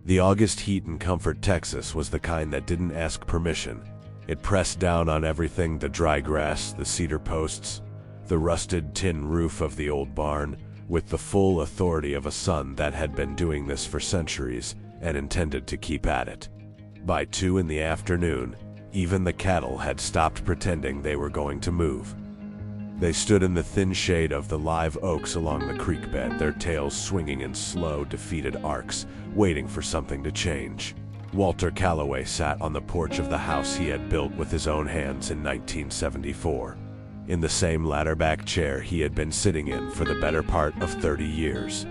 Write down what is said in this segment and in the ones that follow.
The August heat in Comfort, Texas was the kind that didn't ask permission. It pressed down on everything: the dry grass, the cedar posts, the rusted tin roof of the old barn, with the full authority of a sun that had been doing this for centuries and intended to keep at it. By 2 in the afternoon, even the cattle had stopped pretending they were going to move. They stood in the thin shade of the live oaks along the creek bed, their tails swinging in slow, defeated arcs, waiting for something to change. Walter Calloway sat on the porch of the house he had built with his own hands in 1974, in the same ladder-back chair he had been sitting in for the better part of 30 years.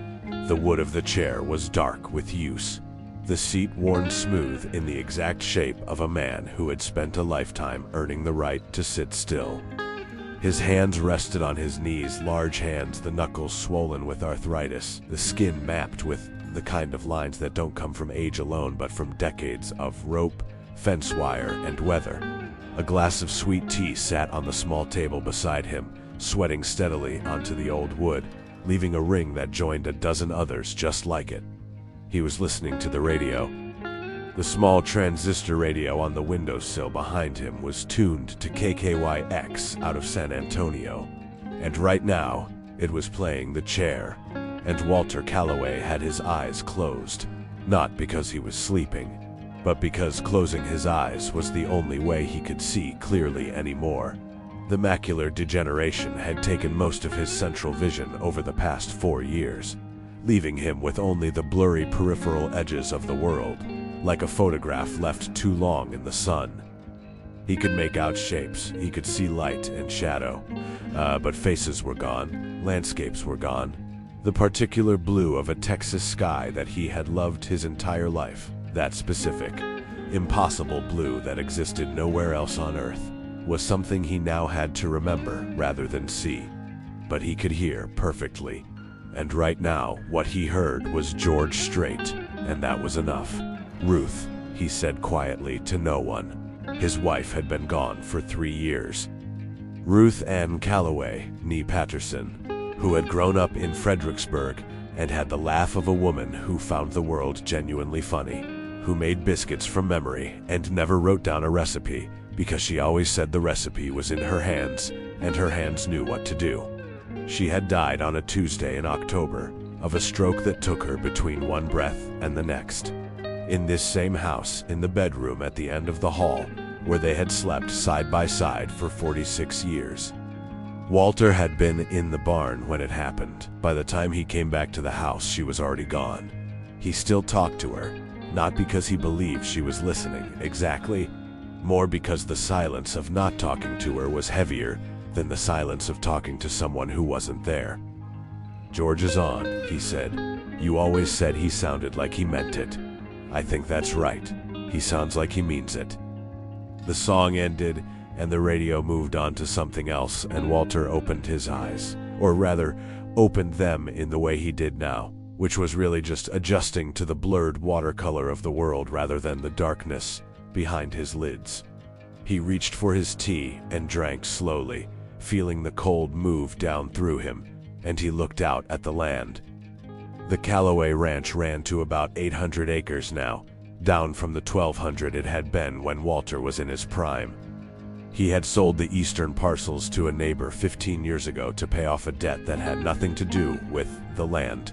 The wood of the chair was dark with use, the seat worn smooth in the exact shape of a man who had spent a lifetime earning the right to sit still. His hands rested on his knees, large hands, the knuckles swollen with arthritis, the skin mapped with the kind of lines that don't come from age alone but from decades of rope, fence wire, and weather. A glass of sweet tea sat on the small table beside him, sweating steadily onto the old wood, leaving a ring that joined a dozen others just like it. He was listening to the radio. The small transistor radio on the windowsill behind him was tuned to KKYX out of San Antonio, and right now it was playing The Chair, and Walter Calloway had his eyes closed, not because he was sleeping, but because closing his eyes was the only way he could see clearly anymore. The macular degeneration had taken most of his central vision over the past 4 years, leaving him with only the blurry peripheral edges of the world, like a photograph left too long in the sun. He could make out shapes, he could see light and shadow, but faces were gone, landscapes were gone. The particular blue of a Texas sky that he had loved his entire life, that specific, impossible blue that existed nowhere else on Earth, was something he now had to remember rather than see. But he could hear perfectly, and right now what he heard was George Strait, and that was enough. Ruth, he said quietly to no one. His wife had been gone for 3 years. Ruth Ann Calloway, née Patterson, who had grown up in Fredericksburg and had the laugh of a woman who found the world genuinely funny, who made biscuits from memory and never wrote down a recipe because she always said the recipe was in her hands and her hands knew what to do. She had died on a Tuesday in October of a stroke that took her between one breath and the next. In this same house, in the bedroom at the end of the hall, where they had slept side by side for 46 years. Walter had been in the barn when it happened. By the time he came back to the house, she was already gone. He still talked to her, not because he believed she was listening exactly, more because the silence of not talking to her was heavier than the silence of talking to someone who wasn't there. "George is on," he said. "You always said he sounded like he meant it. I think that's right. He sounds like he means it." The song ended, and the radio moved on to something else, and Walter opened his eyes, or rather, opened them in the way he did now, which was really just adjusting to the blurred watercolor of the world rather than the darkness behind his lids. He reached for his tea and drank slowly, feeling the cold move down through him, and he looked out at the land. The Calloway Ranch ran to about 800 acres now, down from the 1,200 it had been when Walter was in his prime. He had sold the eastern parcels to a neighbor 15 years ago to pay off a debt that had nothing to do with the land,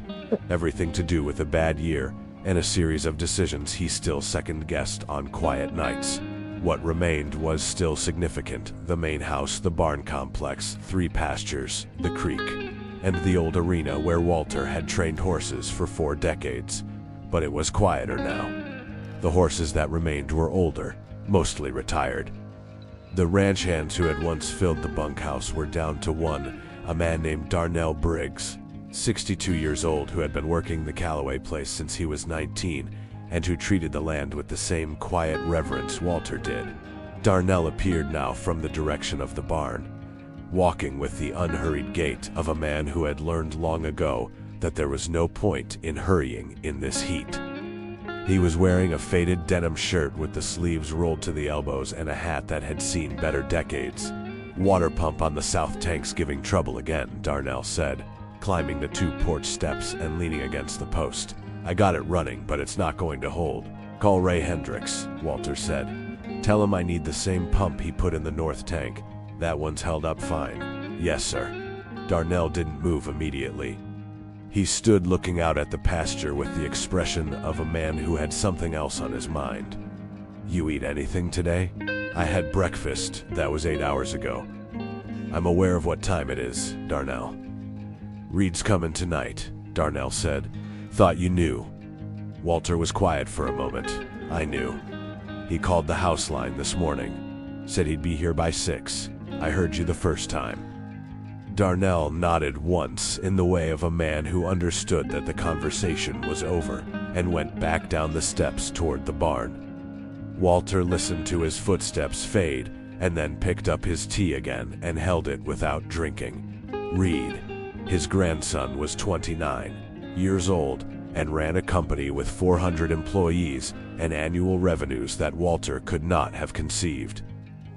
everything to do with a bad year and a series of decisions he still second-guessed on quiet nights. What remained was still significant: the main house, the barn complex, 3 pastures, the creek, and the old arena where Walter had trained horses for 4 decades. But it was quieter now. The horses that remained were older, mostly retired. The ranch hands who had once filled the bunkhouse were down to one, a man named Darnell Briggs, 62 years old, who had been working the Calloway place since he was 19, and who treated the land with the same quiet reverence Walter did. Darnell appeared now from the direction of the barn, walking with the unhurried gait of a man who had learned long ago that there was no point in hurrying in this heat. He was wearing a faded denim shirt with the sleeves rolled to the elbows and a hat that had seen better decades. "Water pump on the south tank's giving trouble again," Darnell said, climbing the 2 porch steps and leaning against the post. I got it running, but it's not going to hold. Call Ray Hendricks, Walter said. Tell him I need the same pump he put in the north tank. That one's held up fine. Yes, sir. Darnell didn't move immediately. He stood looking out at the pasture with the expression of a man who had something else on his mind. You eat anything today? I had breakfast. That was 8 hours ago. I'm aware of what time it is, Darnell. Reed's coming tonight, Darnell said. Thought you knew. Walter was quiet for a moment. I knew. He called the house line this morning. Said he'd be here by 6. I heard you the first time. Darnell nodded once in the way of a man who understood that the conversation was over and went back down the steps toward the barn. Walter listened to his footsteps fade and then picked up his tea again and held it without drinking. Reed, his grandson, was 29 years old and ran a company with 400 employees and annual revenues that Walter could not have conceived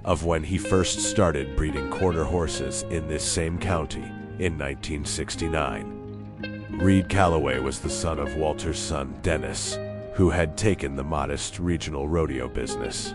of when he first started breeding quarter horses in this same county in 1969. Reed Calloway was the son of Walter's son, Dennis, who had taken the modest regional rodeo business.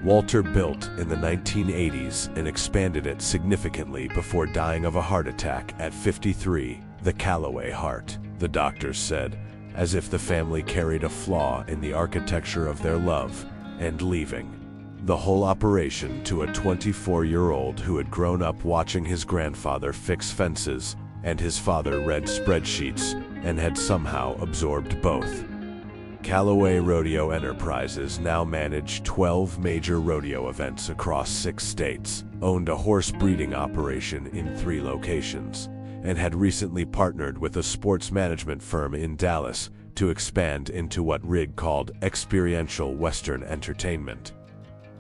Walter built in the 1980s and expanded it significantly before dying of a heart attack at 53, the Calloway heart, the doctors said, as if the family carried a flaw in the architecture of their love, and leaving the whole operation to a 24-year-old who had grown up watching his grandfather fix fences and his father read spreadsheets and had somehow absorbed both. Calloway Rodeo Enterprises now managed 12 major rodeo events across 6 states, owned a horse breeding operation in 3 locations, and had recently partnered with a sports management firm in Dallas to expand into what Reed called experiential Western entertainment,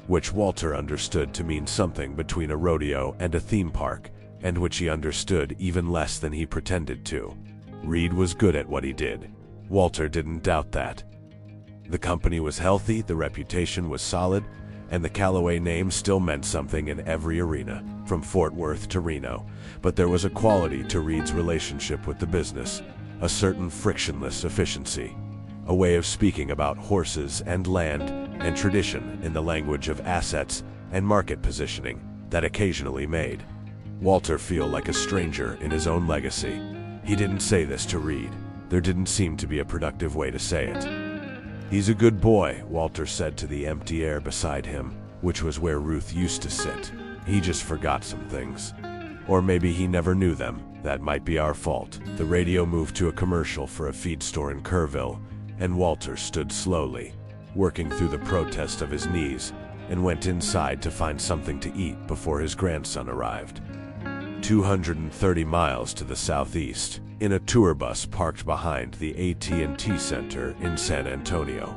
which Walter understood to mean something between a rodeo and a theme park, and which he understood even less than he pretended to. Reed was good at what he did. Walter didn't doubt that. The company was healthy, the reputation was solid, and the Calloway name still meant something in every arena, from Fort Worth to Reno. But there was a quality to Reed's relationship with the business, a certain frictionless efficiency, a way of speaking about horses and land and tradition in the language of assets and market positioning that occasionally made Walter feel like a stranger in his own legacy. He didn't say this to Reed. There didn't seem to be a productive way to say it. He's a good boy, Walter said to the empty air beside him, which was where Ruth used to sit. He just forgot some things. Or maybe he never knew them. That might be our fault. The radio moved to a commercial for a feed store in Kerrville, and Walter stood slowly, working through the protest of his knees, and went inside to find something to eat before his grandson arrived. 230 miles to the southeast, in a tour bus parked behind the AT&T Center in San Antonio,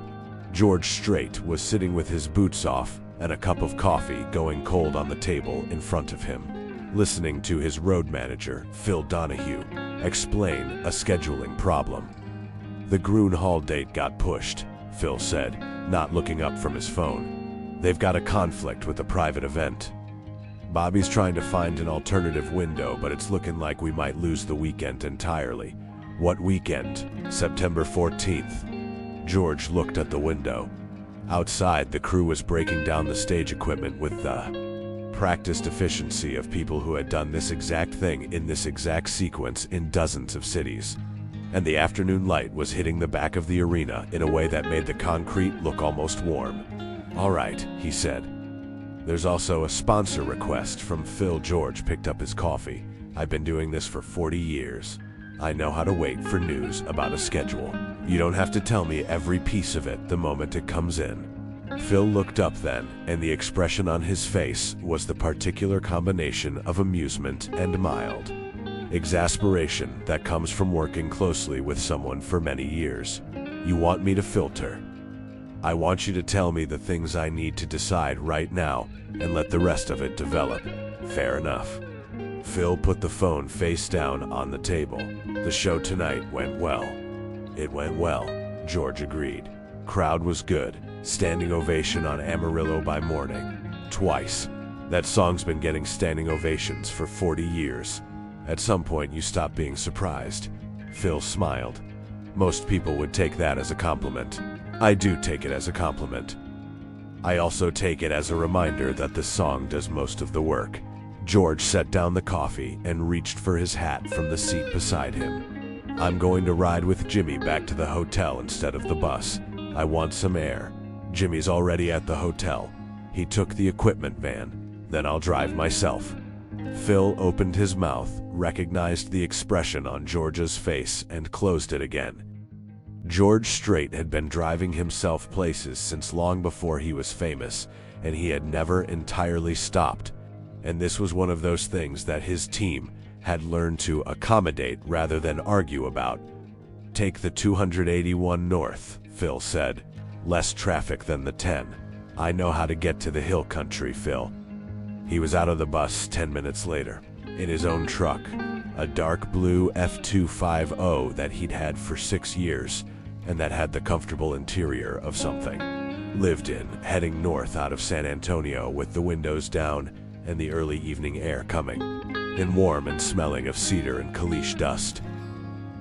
George Strait was sitting with his boots off and a cup of coffee going cold on the table in front of him, listening to his road manager, Phil Donahue, explain a scheduling problem. The Groon Hall date got pushed, Phil said, not looking up from his phone. They've got a conflict with a private event. Bobby's trying to find an alternative window, but it's looking like we might lose the weekend entirely. What weekend? September 14th. George looked at the window. Outside, the crew was breaking down the stage equipment with the practiced efficiency of people who had done this exact thing in this exact sequence in dozens of cities. And the afternoon light was hitting the back of the arena in a way that made the concrete look almost warm. All right, he said. There's also a sponsor request from Phil. George picked up his coffee. I've been doing this for 40 years. I know how to wait for news about a schedule. You don't have to tell me every piece of it the moment it comes in. Phil looked up then, and the expression on his face was the particular combination of amusement and mild exasperation that comes from working closely with someone for many years. You want me to filter? I want you to tell me the things I need to decide right now and let the rest of it develop. Fair enough. Phil put the phone face down on the table. The show tonight went well. It went well, George agreed. Crowd was good. Standing ovation on Amarillo by Morning. Twice. That song's been getting standing ovations for 40 years. At some point you stop being surprised. Phil smiled. Most people would take that as a compliment. I do take it as a compliment. I also take it as a reminder that the song does most of the work. George set down the coffee and reached for his hat from the seat beside him. I'm going to ride with Jimmy back to the hotel instead of the bus. I want some air. Jimmy's already at the hotel. He took the equipment van. Then I'll drive myself. Phil opened his mouth, recognized the expression on George's face, and closed it again. George Strait had been driving himself places since long before he was famous, and he had never entirely stopped. And this was one of those things that his team had learned to accommodate rather than argue about. Take the 281 north, Phil said. Less traffic than the 10. I know how to get to the hill country, Phil. He was out of the bus 10 minutes later, in his own truck, a dark blue F250 that he'd had for 6 years, and that had the comfortable interior of something. Lived in, heading north out of San Antonio with the windows down and the early evening air coming, in warm and smelling of cedar and caliche dust.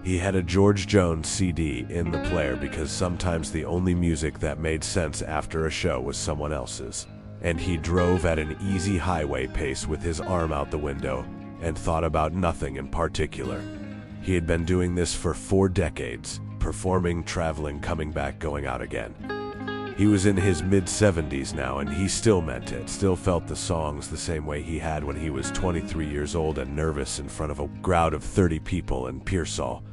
He had a George Jones CD in the player because sometimes the only music that made sense after a show was someone else's. And he drove at an easy highway pace with his arm out the window and thought about nothing in particular. He had been doing this for 4 decades, performing, traveling, coming back, going out again. He was in his mid-70s now, and he still meant it, still felt the songs the same way he had when he was 23 years old and nervous in front of a crowd of 30 people in Pearsall.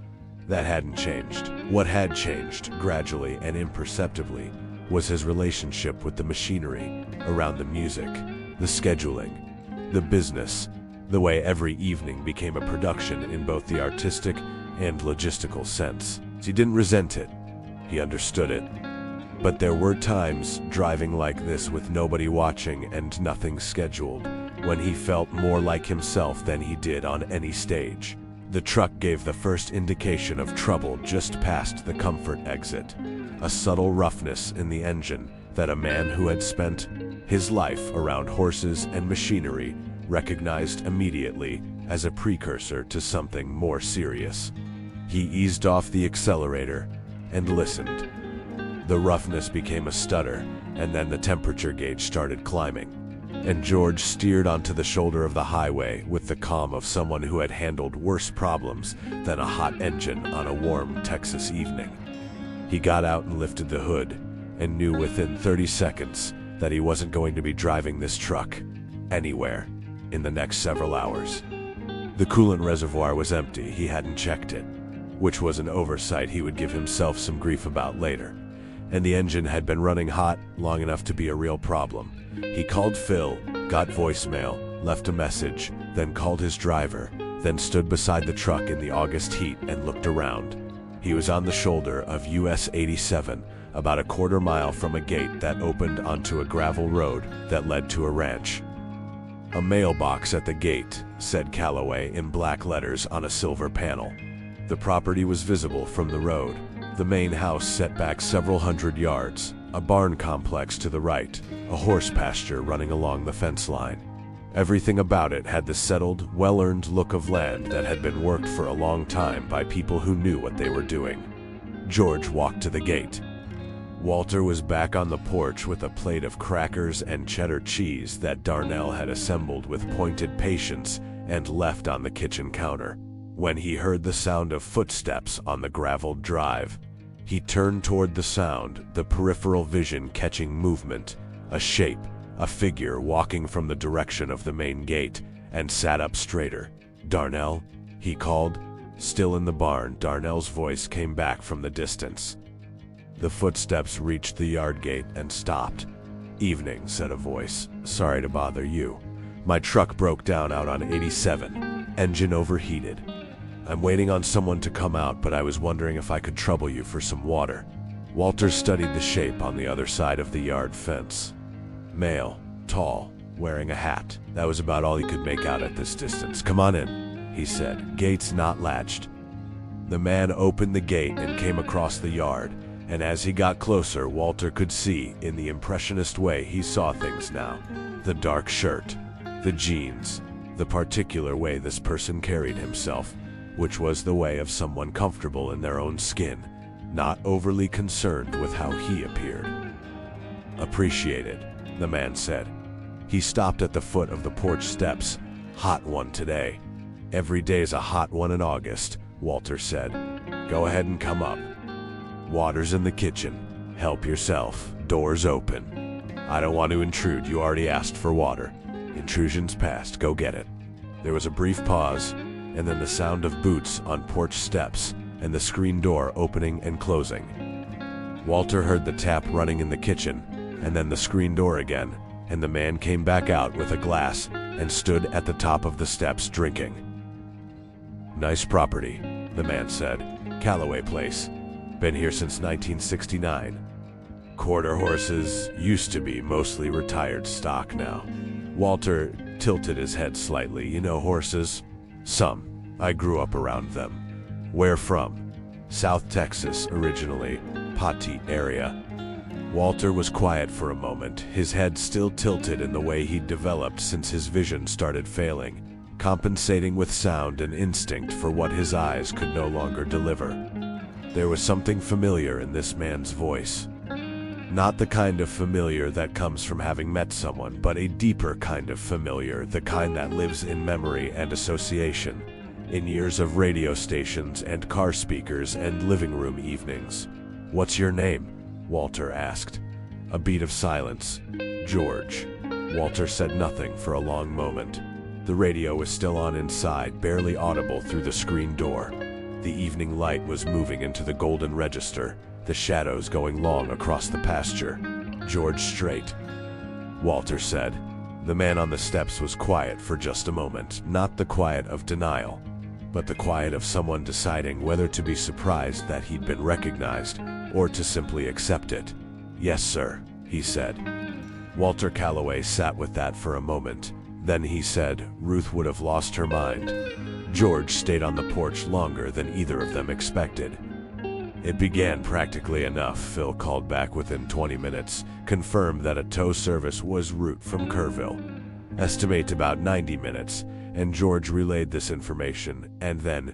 That hadn't changed. What had changed, gradually and imperceptibly, was his relationship with the machinery around the music, the scheduling, the business, the way every evening became a production in both the artistic and logistical sense. He didn't resent it. He understood it. But there were times, driving like this with nobody watching and nothing scheduled, when he felt more like himself than he did on any stage. The truck gave the first indication of trouble just past the comfort exit, a subtle roughness in the engine that a man who had spent his life around horses and machinery recognized immediately as a precursor to something more serious. He eased off the accelerator and listened. The roughness became a stutter, and then the temperature gauge started climbing, and George steered onto the shoulder of the highway with the calm of someone who had handled worse problems than a hot engine on a warm Texas evening. He got out and lifted the hood, and knew within 30 seconds that he wasn't going to be driving this truck anywhere in the next several hours. The coolant reservoir was empty. He hadn't checked it, which was an oversight he would give himself some grief about later. And the engine had been running hot long enough to be a real problem. He called Phil, got voicemail, left a message, then called his driver, then stood beside the truck in the August heat and looked around. He was on the shoulder of US 87, about a quarter mile from a gate that opened onto a gravel road that led to a ranch. A mailbox at the gate, said Calloway in black letters on a silver panel. The property was visible from the road. The main house set back several hundred yards, a barn complex to the right, a horse pasture running along the fence line. Everything about it had the settled, well-earned look of land that had been worked for a long time by people who knew what they were doing. George walked to the gate. Walter was back on the porch with a plate of crackers and cheddar cheese that Darnell had assembled with pointed patience and left on the kitchen counter. When he heard the sound of footsteps on the graveled drive, he turned toward the sound, the peripheral vision catching movement, a shape, a figure walking from the direction of the main gate, and sat up straighter. "Darnell?" he called. Still in the barn, Darnell's voice came back from the distance. The footsteps reached the yard gate and stopped. "Evening," said a voice. "Sorry to bother you. My truck broke down out on 87. Engine overheated. I'm waiting on someone to come out, but I was wondering if I could trouble you for some water." Walter studied the shape on the other side of the yard fence. Male, tall, wearing a hat. That was about all he could make out at this distance. "Come on in," he said. "Gate's not latched." The man opened the gate and came across the yard, and as he got closer, Walter could see, in the impressionist way he saw things now, the dark shirt, the jeans, the particular way this person carried himself, which was the way of someone comfortable in their own skin, not overly concerned with how he appeared. "Appreciated," the man said. He stopped at the foot of the porch steps. "Hot one today." "Every day's a hot one in August," Walter said. "Go ahead and come up. Water's in the kitchen. Help yourself. Door's open." "I don't want to intrude. You already asked for water." "Intrusion's past. Go get it." There was a brief pause, and then the sound of boots on porch steps and the screen door opening and closing. Walter heard the tap running in the kitchen, and then the screen door again, and the man came back out with a glass and stood at the top of the steps drinking. "Nice property," the man said. "Callaway Place. Been here since 1969. Quarter horses used to be mostly retired stock now." Walter tilted his head slightly. "You know horses?" "Some. I grew up around them." "Where from?" "South Texas originally, Pati area." Walter was quiet for a moment, his head still tilted in the way he'd developed since his vision started failing, compensating with sound and instinct for what his eyes could no longer deliver. There was something familiar in this man's voice. Not the kind of familiar that comes from having met someone, but a deeper kind of familiar, the kind that lives in memory and association, in years of radio stations and car speakers and living room evenings. "What's your name?" Walter asked. A beat of silence. "George." Walter said nothing for a long moment. The radio was still on inside, barely audible through the screen door. The evening light was moving into the golden register, the shadows going long across the pasture. "George Strait," Walter said. The man on the steps was quiet for just a moment, not the quiet of denial, but the quiet of someone deciding whether to be surprised that he'd been recognized or to simply accept it. "Yes, sir," he said. Walter Callaway sat with that for a moment. Then he said, "Ruth would have lost her mind." George stayed on the porch longer than either of them expected. "It began practically enough," Phil called back within 20 minutes, confirmed that a tow service was route from Kerrville. "Estimate about 90 minutes, and George relayed this information, and then,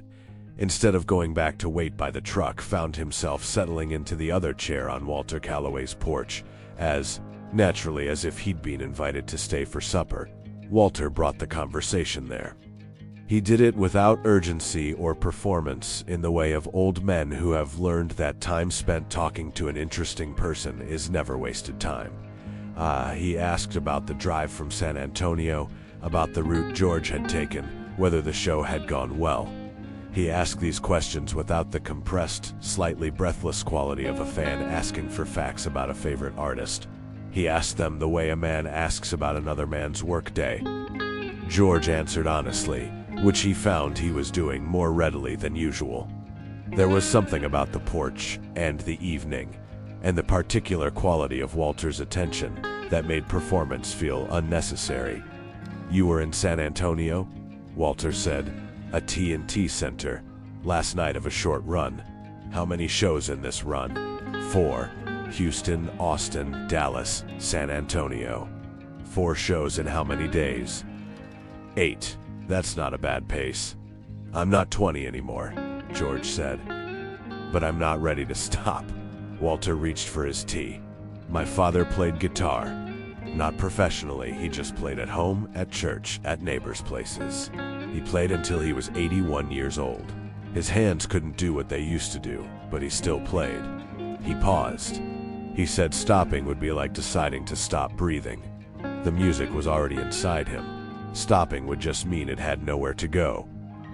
instead of going back to wait by the truck, found himself settling into the other chair on Walter Callaway's porch, as naturally as if he'd been invited to stay for supper. Walter brought the conversation there. He did it without urgency or performance, in the way of old men who have learned that time spent talking to an interesting person is never wasted time. He asked about the drive from San Antonio, about the route George had taken, whether the show had gone well. He asked these questions without the compressed, slightly breathless quality of a fan asking for facts about a favorite artist. He asked them the way a man asks about another man's workday. George answered honestly, which he found he was doing more readily than usual. There was something about the porch, and the evening, and the particular quality of Walter's attention that made performance feel unnecessary. "You were in San Antonio?" Walter said. "A T&T center. Last night of a short run." "How many shows in this run?" 4. "Houston, Austin, Dallas, San Antonio." 4 shows in how many days?" 8. "That's not a bad pace." "I'm not 20 anymore," George said. "But I'm not ready to stop." Walter reached for his tea. "My father played guitar. Not professionally, he just played at home, at church, at neighbors' places. He played until he was 81 years old. His hands couldn't do what they used to do, but he still played." He paused. He said stopping would be like deciding to stop breathing. The music was already inside him. Stopping would just mean it had nowhere to go.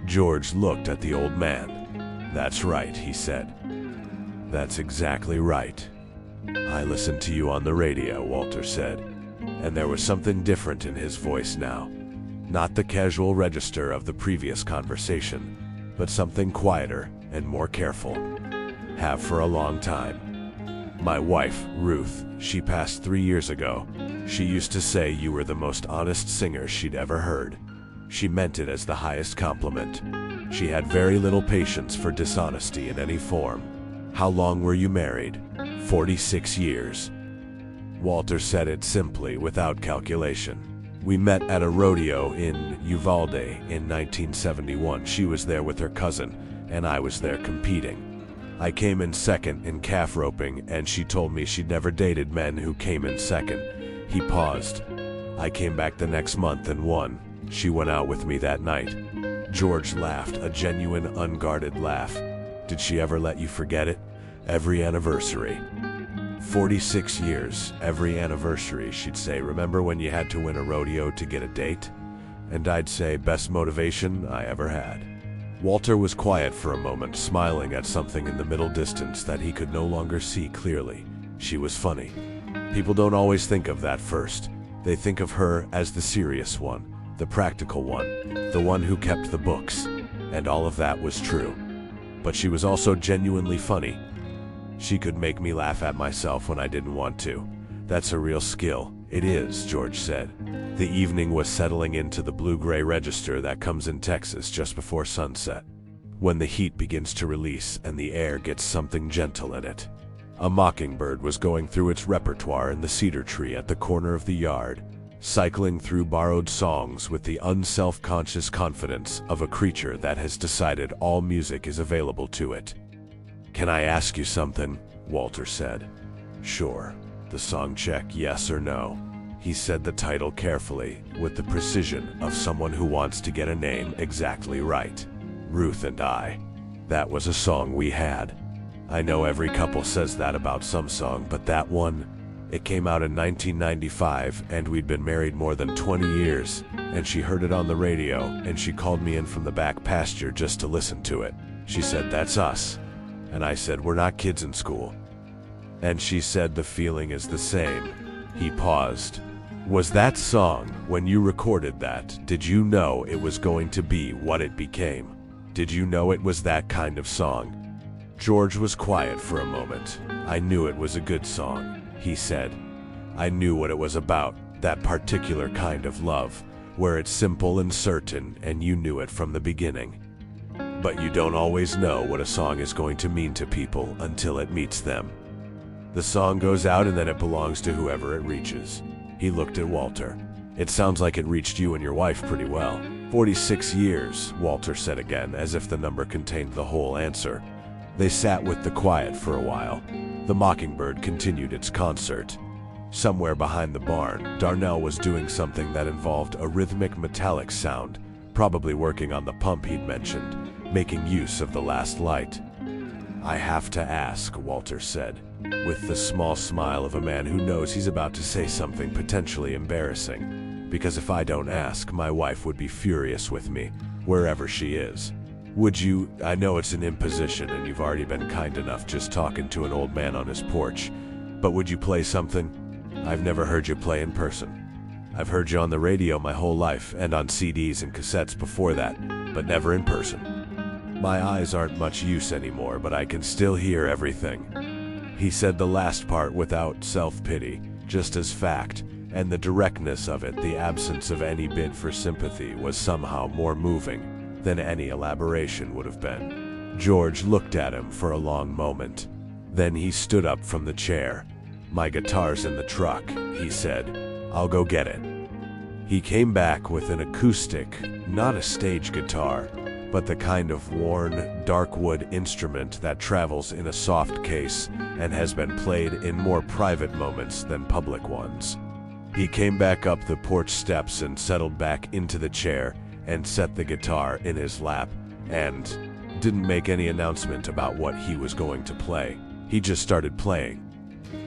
George looked at the old man. "That's right," he said. "That's exactly right. I listened to you on the radio," Walter said, and there was something different in his voice now. Not the casual register of the previous conversation, but something quieter and more careful. "Have for a long time. My wife, Ruth, she passed 3 years ago. She used to say you were the most honest singer she'd ever heard. She meant it as the highest compliment. She had very little patience for dishonesty in any form." "How long were you married?" 46 years. Walter said it simply, without calculation. We met at a rodeo in Uvalde in 1971. She was there with her cousin, and I was there competing. I came in second in calf roping, and she told me she'd never dated men who came in second. He paused. I came back the next month and won. She went out with me that night. George laughed, a genuine, unguarded laugh. Did she ever let you forget it? Every anniversary. 46 years, every anniversary, she'd say, remember when you had to win a rodeo to get a date? And I'd say, best motivation I ever had. Walter was quiet for a moment, smiling at something in the middle distance that he could no longer see clearly. She was funny. People don't always think of that first. They think of her as the serious one, the practical one, the one who kept the books. And all of that was true. But she was also genuinely funny. She could make me laugh at myself when I didn't want to. That's a real skill. It is, George said. The evening was settling into the blue-gray register that comes in Texas just before sunset, when the heat begins to release and the air gets something gentle in it. A mockingbird was going through its repertoire in the cedar tree at the corner of the yard, cycling through borrowed songs with the unself-conscious confidence of a creature that has decided all music is available to it. "Can I ask you something?" Walter said. "Sure." The song check, yes or no. He said the title carefully, with the precision of someone who wants to get a name exactly right. Ruth and I. That was a song we had. I know every couple says that about some song, but that one, it came out in 1995, and we'd been married more than 20 years, and she heard it on the radio, and she called me in from the back pasture just to listen to it. She said, "That's us." And I said, "We're not kids in school." And she said, "The feeling is the same." He paused. "Was that song, when you recorded that, did you know it was going to be what it became? Did you know it was that kind of song?" George was quiet for a moment. "I knew it was a good song," he said. "I knew what it was about, that particular kind of love, where it's simple and certain, and you knew it from the beginning. But you don't always know what a song is going to mean to people until it meets them. The song goes out and then it belongs to whoever it reaches." He looked at Walter. "It sounds like it reached you and your wife pretty well." 46 years, Walter said again, as if the number contained the whole answer. They sat with the quiet for a while. The mockingbird continued its concert. Somewhere behind the barn, Darnell was doing something that involved a rhythmic metallic sound, probably working on the pump he'd mentioned, making use of the last light. "I have to ask," Walter said, with the small smile of a man who knows he's about to say something potentially embarrassing, "because if I don't ask, my wife would be furious with me, wherever she is. Would you, I know it's an imposition and you've already been kind enough just talking to an old man on his porch, but would you play something? I've never heard you play in person. I've heard you on the radio my whole life, and on CDs and cassettes before that, but never in person. My eyes aren't much use anymore, but I can still hear everything." He said the last part without self-pity, just as fact, and the directness of it, the absence of any bid for sympathy, was somehow more moving than any elaboration would have been. George looked at him for a long moment. Then he stood up from the chair. "My guitar's in the truck," he said. "I'll go get it." He came back with an acoustic, not a stage guitar, but the kind of worn, dark wood instrument that travels in a soft case and has been played in more private moments than public ones. He came back up the porch steps and settled back into the chair and set the guitar in his lap and didn't make any announcement about what he was going to play. He just started playing.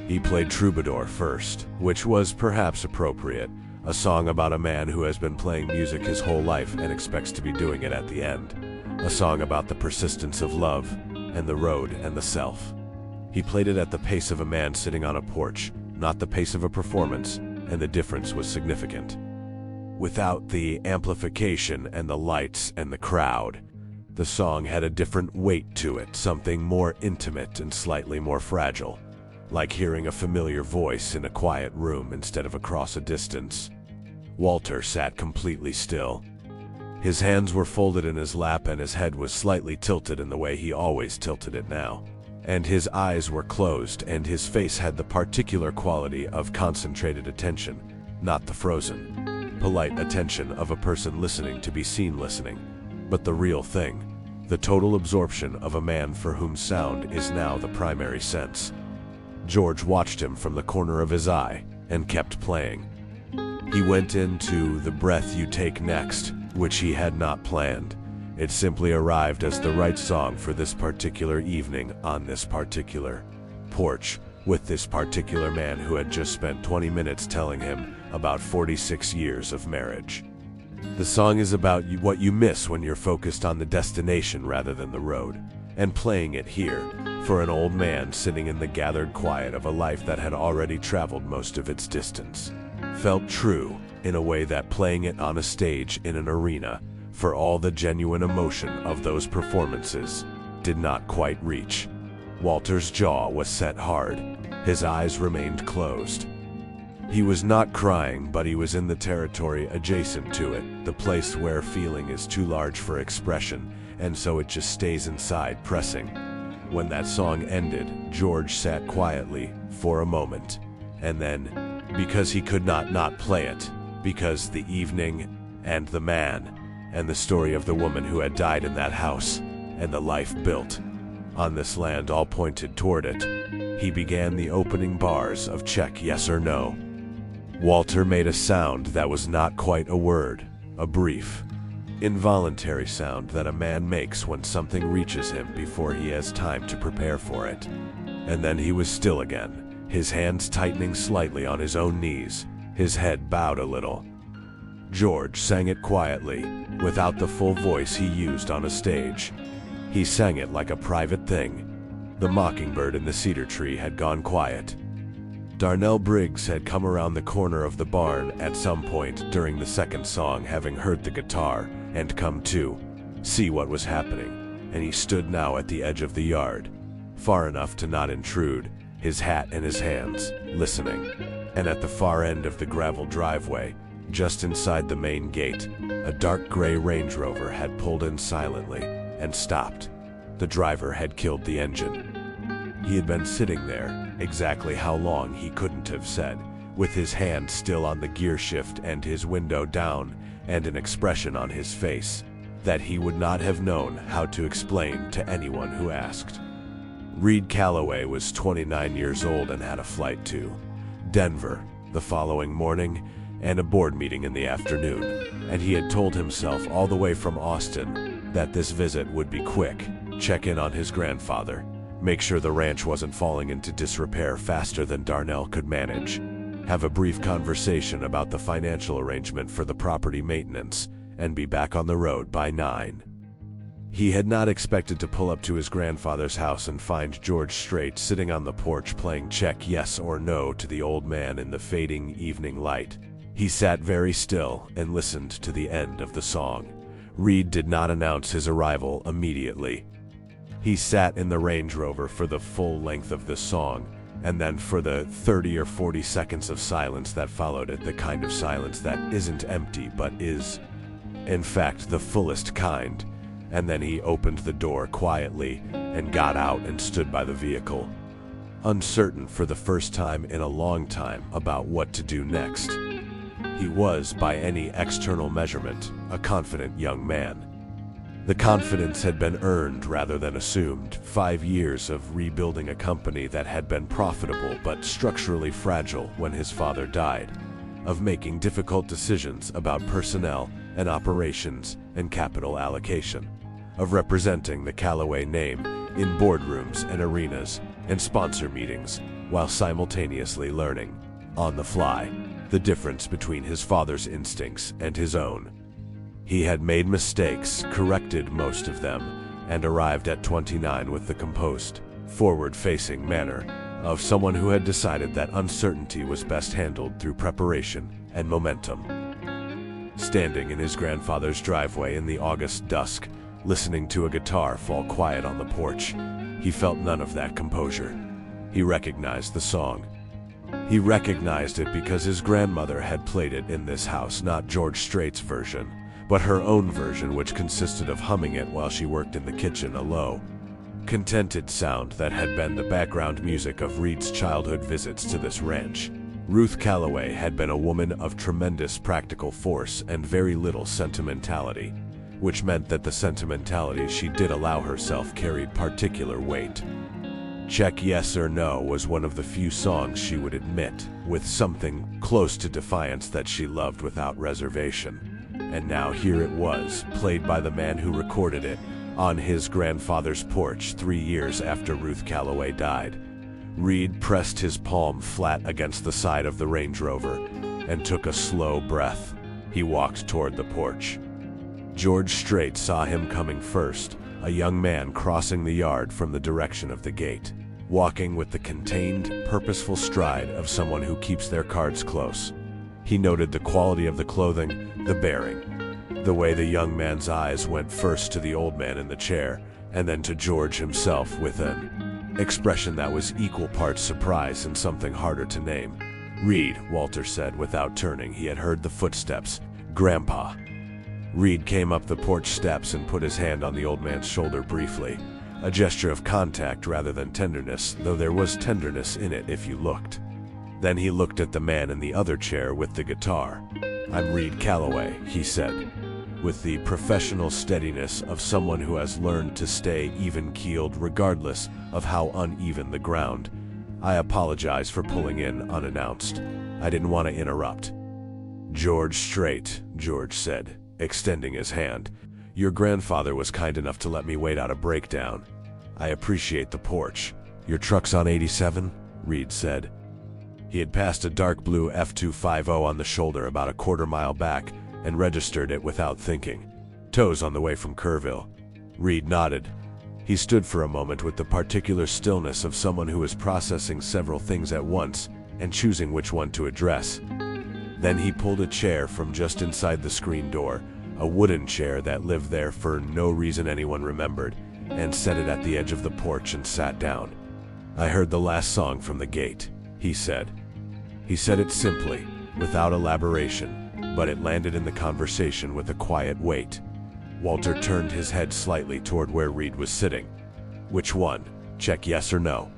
He played Troubadour first, which was perhaps appropriate, a song about a man who has been playing music his whole life and expects to be doing it at the end. A song about the persistence of love, and the road and the self. He played it at the pace of a man sitting on a porch, not the pace of a performance, and the difference was significant. Without the amplification and the lights and the crowd, the song had a different weight to it, something more intimate and slightly more fragile, like hearing a familiar voice in a quiet room instead of across a distance. Walter sat completely still. His hands were folded in his lap and his head was slightly tilted in the way he always tilted it now. And his eyes were closed and his face had the particular quality of concentrated attention, not the frozen, polite attention of a person listening to be seen listening, but the real thing, the total absorption of a man for whom sound is now the primary sense. George watched him from the corner of his eye and kept playing. He went into The Breath You Take Next, which he had not planned. It simply arrived as the right song for this particular evening on this particular porch with this particular man who had just spent 20 minutes telling him about 46 years of marriage. The song is about what you miss when you're focused on the destination rather than the road, and playing it here for an old man sitting in the gathered quiet of a life that had already traveled most of its distance felt true in a way that playing it on a stage in an arena for all the genuine emotion of those performances did not quite reach. Walter's jaw was set hard. His eyes remained closed. He was not crying, but he was in the territory adjacent to it, the place where feeling is too large for expression, and so it just stays inside, pressing. When that song ended, George sat quietly for a moment, and then, because he could not play it, because the evening, and the man, and the story of the woman who had died in that house, and the life built on this land all pointed toward it, he began the opening bars of Check Yes or No. Walter made a sound that was not quite a word, a brief, involuntary sound that a man makes when something reaches him before he has time to prepare for it. And then he was still again, his hands tightening slightly on his own knees, his head bowed a little. George sang it quietly, without the full voice he used on a stage. He sang it like a private thing. The mockingbird in the cedar tree had gone quiet. Darnell Briggs had come around the corner of the barn at some point during the second song, having heard the guitar, and come to see what was happening, and he stood now at the edge of the yard, far enough to not intrude, his hat in his hands, listening. And at the far end of the gravel driveway, just inside the main gate, a dark gray Range Rover had pulled in silently and stopped. The driver had killed the engine. He had been sitting there, exactly how long he couldn't have said, with his hand still on the gear shift and his window down, and an expression on his face that he would not have known how to explain to anyone who asked. Reed Calloway was 29 years old and had a flight to Denver the following morning and a board meeting in the afternoon, and he had told himself all the way from Austin that this visit would be quick, check in on his grandfather, make sure the ranch wasn't falling into disrepair faster than Darnell could manage, have a brief conversation about the financial arrangement for the property maintenance, and be back on the road by 9. He had not expected to pull up to his grandfather's house and find George Strait sitting on the porch playing Check Yes or No to the old man in the fading evening light. He sat very still and listened to the end of the song. Reed did not announce his arrival immediately. He sat in the Range Rover for the full length of the song, and then for the 30 or 40 seconds of silence that followed it, the kind of silence that isn't empty but is, in fact, the fullest kind. And then he opened the door quietly and got out and stood by the vehicle, uncertain for the first time in a long time about what to do next. He was, by any external measurement, a confident young man. The confidence had been earned rather than assumed. 5 years of rebuilding a company that had been profitable but structurally fragile when his father died, of making difficult decisions about personnel and operations and capital allocation, of representing the Calloway name in boardrooms and arenas and sponsor meetings while simultaneously learning, on the fly, the difference between his father's instincts and his own. He had made mistakes, corrected most of them, and arrived at 29 with the composed, forward-facing manner of someone who had decided that uncertainty was best handled through preparation and momentum. Standing in his grandfather's driveway in the August dusk, listening to a guitar fall quiet on the porch, he felt none of that composure. He recognized the song. He recognized it because his grandmother had played it in this house, not George Strait's version, but her own version, which consisted of humming it while she worked in the kitchen, a low, contented sound that had been the background music of Reed's childhood visits to this ranch. Ruth Calloway had been a woman of tremendous practical force and very little sentimentality, which meant that the sentimentality she did allow herself carried particular weight. Check Yes or No was one of the few songs she would admit, with something close to defiance, that she loved without reservation. And now here it was, played by the man who recorded it, on his grandfather's porch 3 years after Ruth Calloway died. Reed pressed his palm flat against the side of the Range Rover and took a slow breath. He walked toward the porch. George Strait saw him coming first, a young man crossing the yard from the direction of the gate, walking with the contained, purposeful stride of someone who keeps their cards close. He noted the quality of the clothing, the bearing, the way the young man's eyes went first to the old man in the chair, and then to George himself with an expression that was equal parts surprise and something harder to name. "Reed," Walter said without turning. He had heard the footsteps. "Grandpa." Reed came up the porch steps and put his hand on the old man's shoulder briefly, a gesture of contact rather than tenderness, though there was tenderness in it if you looked. Then he looked at the man in the other chair with the guitar. "I'm Reed Calloway," he said, with the professional steadiness of someone who has learned to stay even-keeled regardless of how uneven the ground. "I apologize for pulling in unannounced. I didn't want to interrupt." "George Strait," George said, extending his hand. "Your grandfather was kind enough to let me wait out a breakdown. I appreciate the porch." "Your truck's on 87?" Reed said. He had passed a dark blue F250 on the shoulder about a quarter-mile back and registered it without thinking. "Tows on the way from Kerrville." Reed nodded. He stood for a moment with the particular stillness of someone who is processing several things at once and choosing which one to address. Then he pulled a chair from just inside the screen door, a wooden chair that lived there for no reason anyone remembered, and set it at the edge of the porch and sat down. "I heard the last song from the gate," he said. He said it simply, without elaboration, but it landed in the conversation with a quiet weight. Walter turned his head slightly toward where Reed was sitting. "Which one? Check yes or no."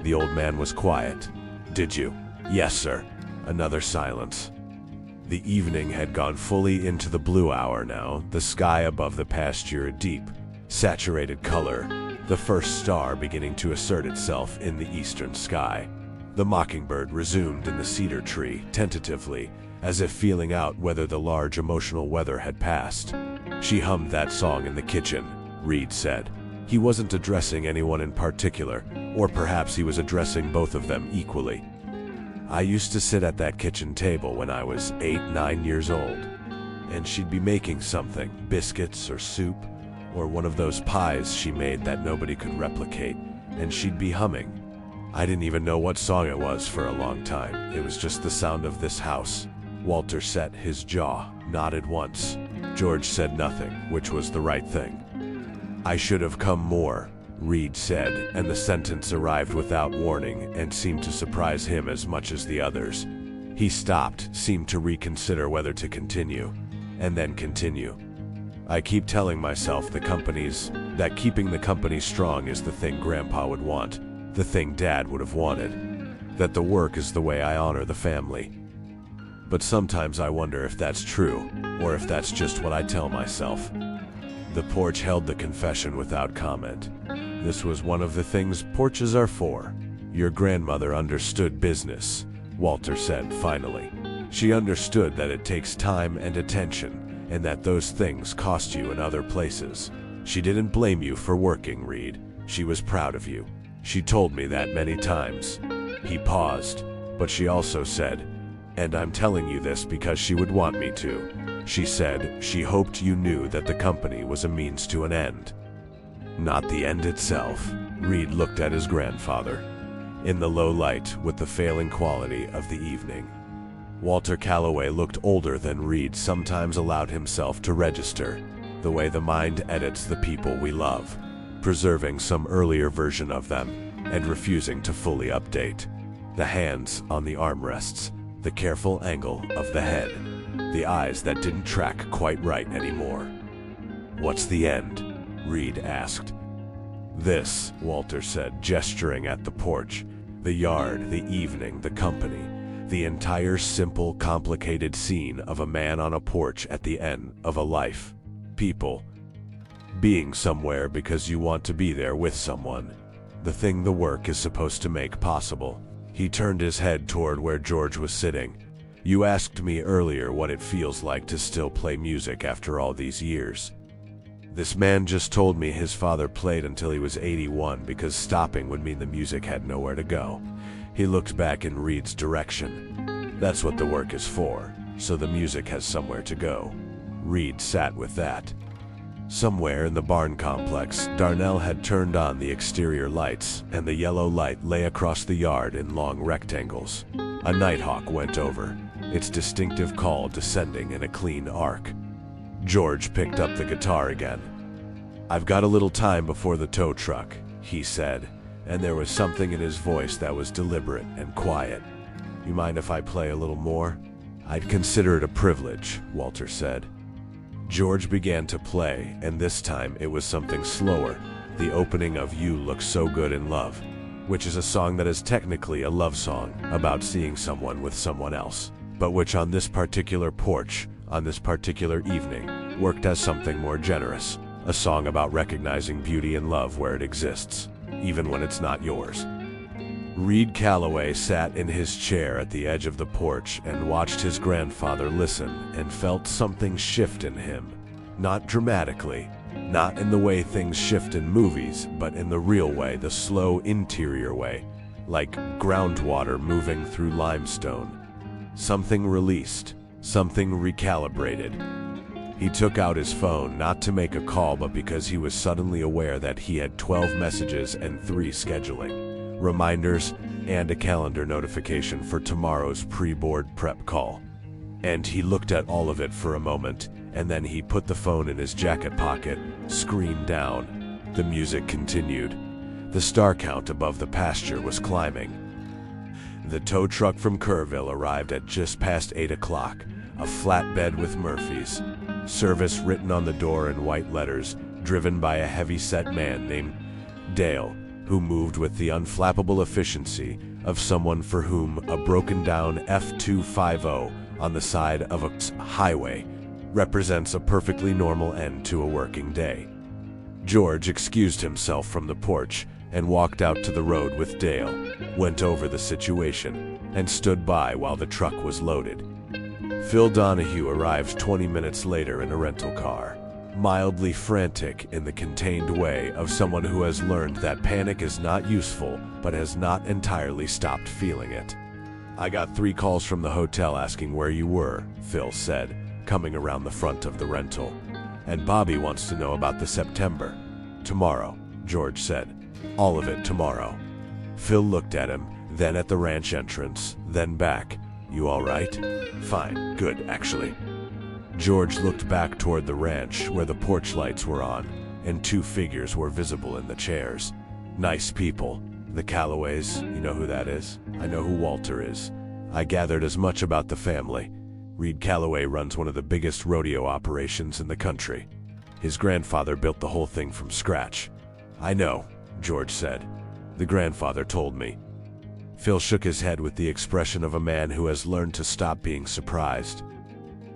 The old man was quiet. "Did you?" "Yes, sir." Another silence. The evening had gone fully into the blue hour now, the sky above the pasture a deep, saturated color, the first star beginning to assert itself in the eastern sky. The mockingbird resumed in the cedar tree, tentatively, as if feeling out whether the large emotional weather had passed. "She hummed that song in the kitchen," Reed said. He wasn't addressing anyone in particular, or perhaps he was addressing both of them equally. "I used to sit at that kitchen table when I was 8, 9 years old, and she'd be making something, biscuits or soup, or one of those pies she made that nobody could replicate, and she'd be humming. I didn't even know what song it was for a long time. It was just the sound of this house." Walter set his jaw, nodded once. George said nothing, which was the right thing. "I should have come more," Reed said, and the sentence arrived without warning and seemed to surprise him as much as the others. He stopped, seemed to reconsider whether to continue, and then continue. "I keep telling myself that keeping the company strong is the thing Grandpa would want, the thing Dad would have wanted, that the work is the way I honor the family. But sometimes I wonder if that's true, or if that's just what I tell myself." The porch held the confession without comment. This was one of the things porches are for. "Your grandmother understood business," Walter said finally. "She understood that it takes time and attention, and that those things cost you in other places. She didn't blame you for working, Reed. She was proud of you. She told me that many times." He paused, but she also said, "And I'm telling you this because she would want me to. She said she hoped you knew that the company was a means to an end." "Not the end itself." Reed looked at his grandfather. In the low light, with the failing quality of the evening, Walter Calloway looked older than Reed sometimes allowed himself to register, the way the mind edits the people we love, preserving some earlier version of them and refusing to fully update. The hands on the armrests, the careful angle of the head, the eyes that didn't track quite right anymore. "What's the end?" Reed asked. "This," Walter said, gesturing at the porch. "The yard, the evening, the company. The entire simple, complicated scene of a man on a porch at the end of a life. People. Being somewhere because you want to be there with someone. The thing the work is supposed to make possible. He turned his head toward where George was sitting. You asked me earlier what it feels like to still play music after all these years. This man just told me his father played until he was 81 because stopping would mean the music had nowhere to go. He looked back in Reed's direction. That's what the work is for, so the music has somewhere to go. Reed sat with that. Somewhere in the barn complex, Darnell had turned on the exterior lights, and the yellow light lay across the yard in long rectangles. A nighthawk went over, its distinctive call descending in a clean arc. George picked up the guitar again. "I've got a little time before the tow truck," he said, and there was something in his voice that was deliberate and quiet. "You mind if I play a little more?" "I'd consider it a privilege," Walter said. George began to play, and this time it was something slower, the opening of You Look So Good in Love, which is a song that is technically a love song about seeing someone with someone else, but which on this particular porch, on this particular evening, worked as something more generous, a song about recognizing beauty and love where it exists, even when it's not yours. Reed Calloway sat in his chair at the edge of the porch and watched his grandfather listen and felt something shift in him. Not dramatically, not in the way things shift in movies, but in the real way, the slow interior way, like groundwater moving through limestone. Something released, something recalibrated. He took out his phone, not to make a call, but because he was suddenly aware that he had 12 messages and 3 scheduling reminders, and a calendar notification for tomorrow's pre-board prep call. And he looked at all of it for a moment, and then he put the phone in his jacket pocket, screen down. The music continued. The star count above the pasture was climbing. The tow truck from Kerrville arrived at just past 8 o'clock, a flatbed with Murphy's. Service written on the door in white letters, driven by a heavy-set man named Dale, who moved with the unflappable efficiency of someone for whom a broken-down F250 on the side of a highway represents a perfectly normal end to a working day. George excused himself from the porch and walked out to the road with Dale, went over the situation, and stood by while the truck was loaded. Phil Donahue arrived 20 minutes later in a rental car, mildly frantic in the contained way of someone who has learned that panic is not useful, but has not entirely stopped feeling it. "I got 3 calls from the hotel asking where you were," Phil said, coming around the front of the rental. "And Bobby wants to know about the September." "Tomorrow," George said. "All of it tomorrow." Phil looked at him, then at the ranch entrance, then back. "You all right?" "Fine, good, actually." George looked back toward the ranch where the porch lights were on, and 2 figures were visible in the chairs. Nice people. The Calloways, you know who that is? I know who Walter is. I gathered as much about the family. Reed Calloway runs one of the biggest rodeo operations in the country. His grandfather built the whole thing from scratch. "I know," George said. "The grandfather told me." Phil shook his head with the expression of a man who has learned to stop being surprised.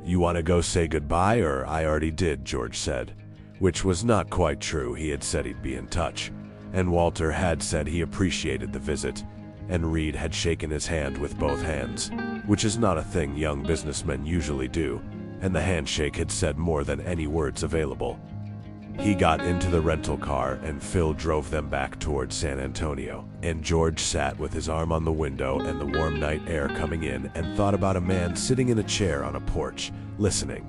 "You want to go say goodbye, or I already did," George said. Which was not quite true. He had said he'd be in touch, and Walter had said he appreciated the visit, and Reed had shaken his hand with both hands, which is not a thing young businessmen usually do, and the handshake had said more than any words available. He got into the rental car, and Phil drove them back towards San Antonio, and George sat with his arm on the window and the warm night air coming in and thought about a man sitting in a chair on a porch, listening.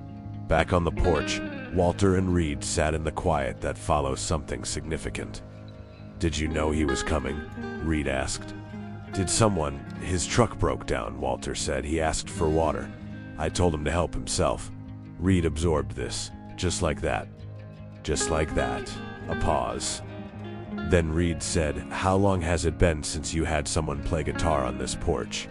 Back on the porch, Walter and Reed sat in the quiet that follows something significant. "Did you know he was coming?" Reed asked. "Did someone? His truck broke down," Walter said. "He asked for water. I told him to help himself." Reed absorbed this, just like that. Just like that. A pause. Then Reed said, "How long has it been since you had someone play guitar on this porch?"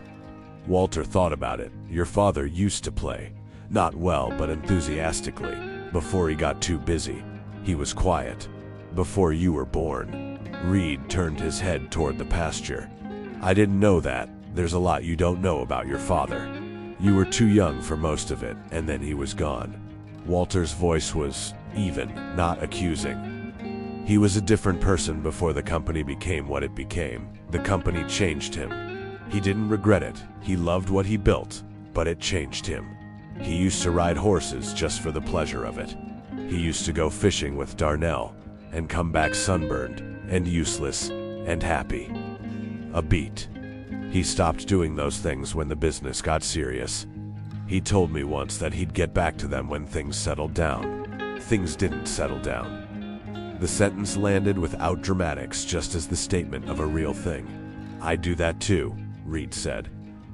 Walter thought about it. "Your father used to play. Not well, but enthusiastically. Before he got too busy. He was quiet. Before you were born." Reed turned his head toward the pasture. "I didn't know that," There's a lot you don't know about your father. You were too young for most of it, and then he was gone." Walter's voice was even, not accusing. He was a different person before the company became what it became. The company changed him. He didn't regret it. He loved what he built, but it changed him. He used to ride horses just for the pleasure of it. He used to go fishing with Darnell and come back sunburned and useless and happy. A beat. He stopped doing those things when the business got serious. He told me once that he'd get back to them when things settled down. Things didn't settle down. The sentence landed without dramatics, just as the statement of a real thing. "I do that too," Reed said.